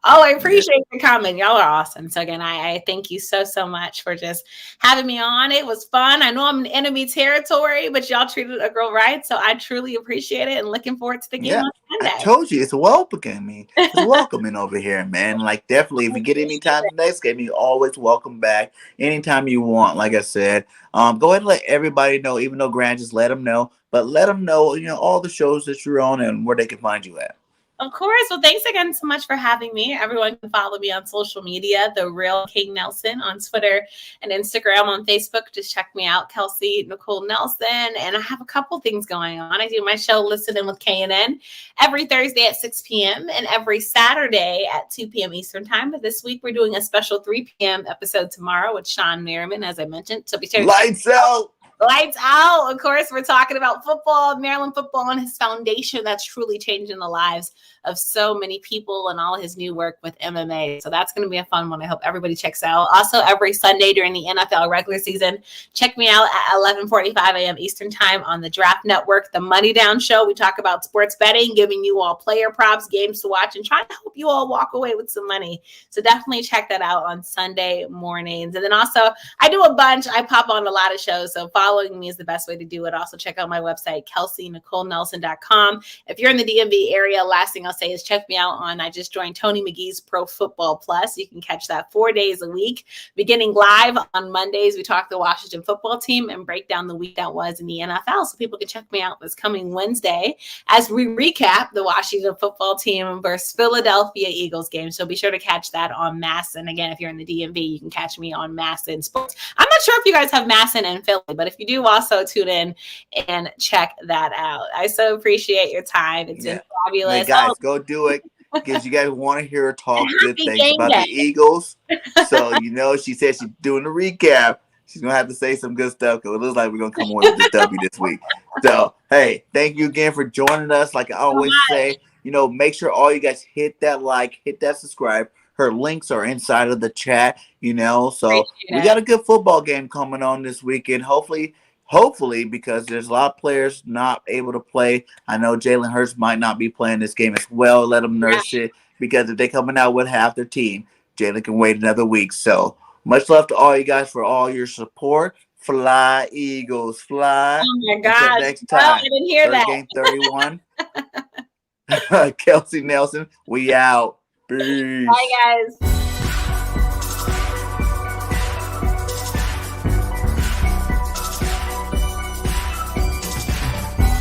Oh, I appreciate the comment. Y'all are awesome. So again, I thank you so much for just having me on. It was fun. I know I'm in enemy territory, but y'all treated a girl right. So I truly appreciate it and looking forward to the game on Sunday. I told you it's welcoming. It's welcoming over here, man. Definitely, if you get any time the next game, you always welcome back anytime you want. Like I said, go ahead and let everybody know, even though Grant just let them know, but let them know, all the shows that you're on and where they can find you at. Of course. Well, thanks again so much for having me. Everyone can follow me on social media, The Real King Nelson on Twitter and Instagram. On Facebook, just check me out, Kelsey Nicole Nelson. And I have a couple things going on. I do my show Listen In with KNN every Thursday at 6 p.m. and every Saturday at 2 p.m. Eastern time. But this week, we're doing a special 3 p.m. episode tomorrow with Sean Merriman, as I mentioned. So be sure to Lights out. Lights out. Of course, we're talking about football, Maryland football, and his foundation that's truly changing the lives of so many people, and all his new work with MMA. So that's going to be a fun one. I hope everybody checks out. Also, every Sunday during the NFL regular season, check me out at 11:45 a.m. Eastern time on the Draft Network, The Money Down Show. We talk about sports betting, giving you all player props, games to watch, and trying to help you all walk away with some money. So definitely check that out on Sunday mornings. And then also, I do a bunch. I pop on a lot of shows, so following me is the best way to do it. Also, check out my website, KelseyNicoleNelson.com. If you're in the DMV area, last thing I'll say is check me out on, I just joined Tony McGee's Pro Football Plus. You can catch that 4 days a week, beginning live on Mondays. We talk the Washington football team and break down the week that was in the NFL. So people can check me out this coming Wednesday as we recap the Washington football team versus Philadelphia Eagles game. So be sure to catch that on Masson. Again, if you're in the DMV, you can catch me on Masson Sports. I'm not sure if you guys have Masson and Philly, but if you do, also tune in and check that out. I so appreciate your time. It's been fabulous. Hey guys, go do it because you guys want to hear her talk good things about the Eagles. So, she said she's doing a recap. She's gonna have to say some good stuff because it looks like we're gonna come away with this W this week. So, hey, thank you again for joining us. Like I always say, make sure all you guys hit that like, hit that subscribe. Her links are inside of the chat, So we got a good football game coming on this weekend. Hopefully, because there's a lot of players not able to play. I know Jalen Hurts might not be playing this game as well. Let them nurse it, because if they're coming out with half their team, Jalen can wait another week. So much love to all you guys for all your support. Fly, Eagles, fly. Oh my Until gosh. next time. I didn't hear that. Game 31. Kelsey Nelson, we out. Peace. Bye, guys.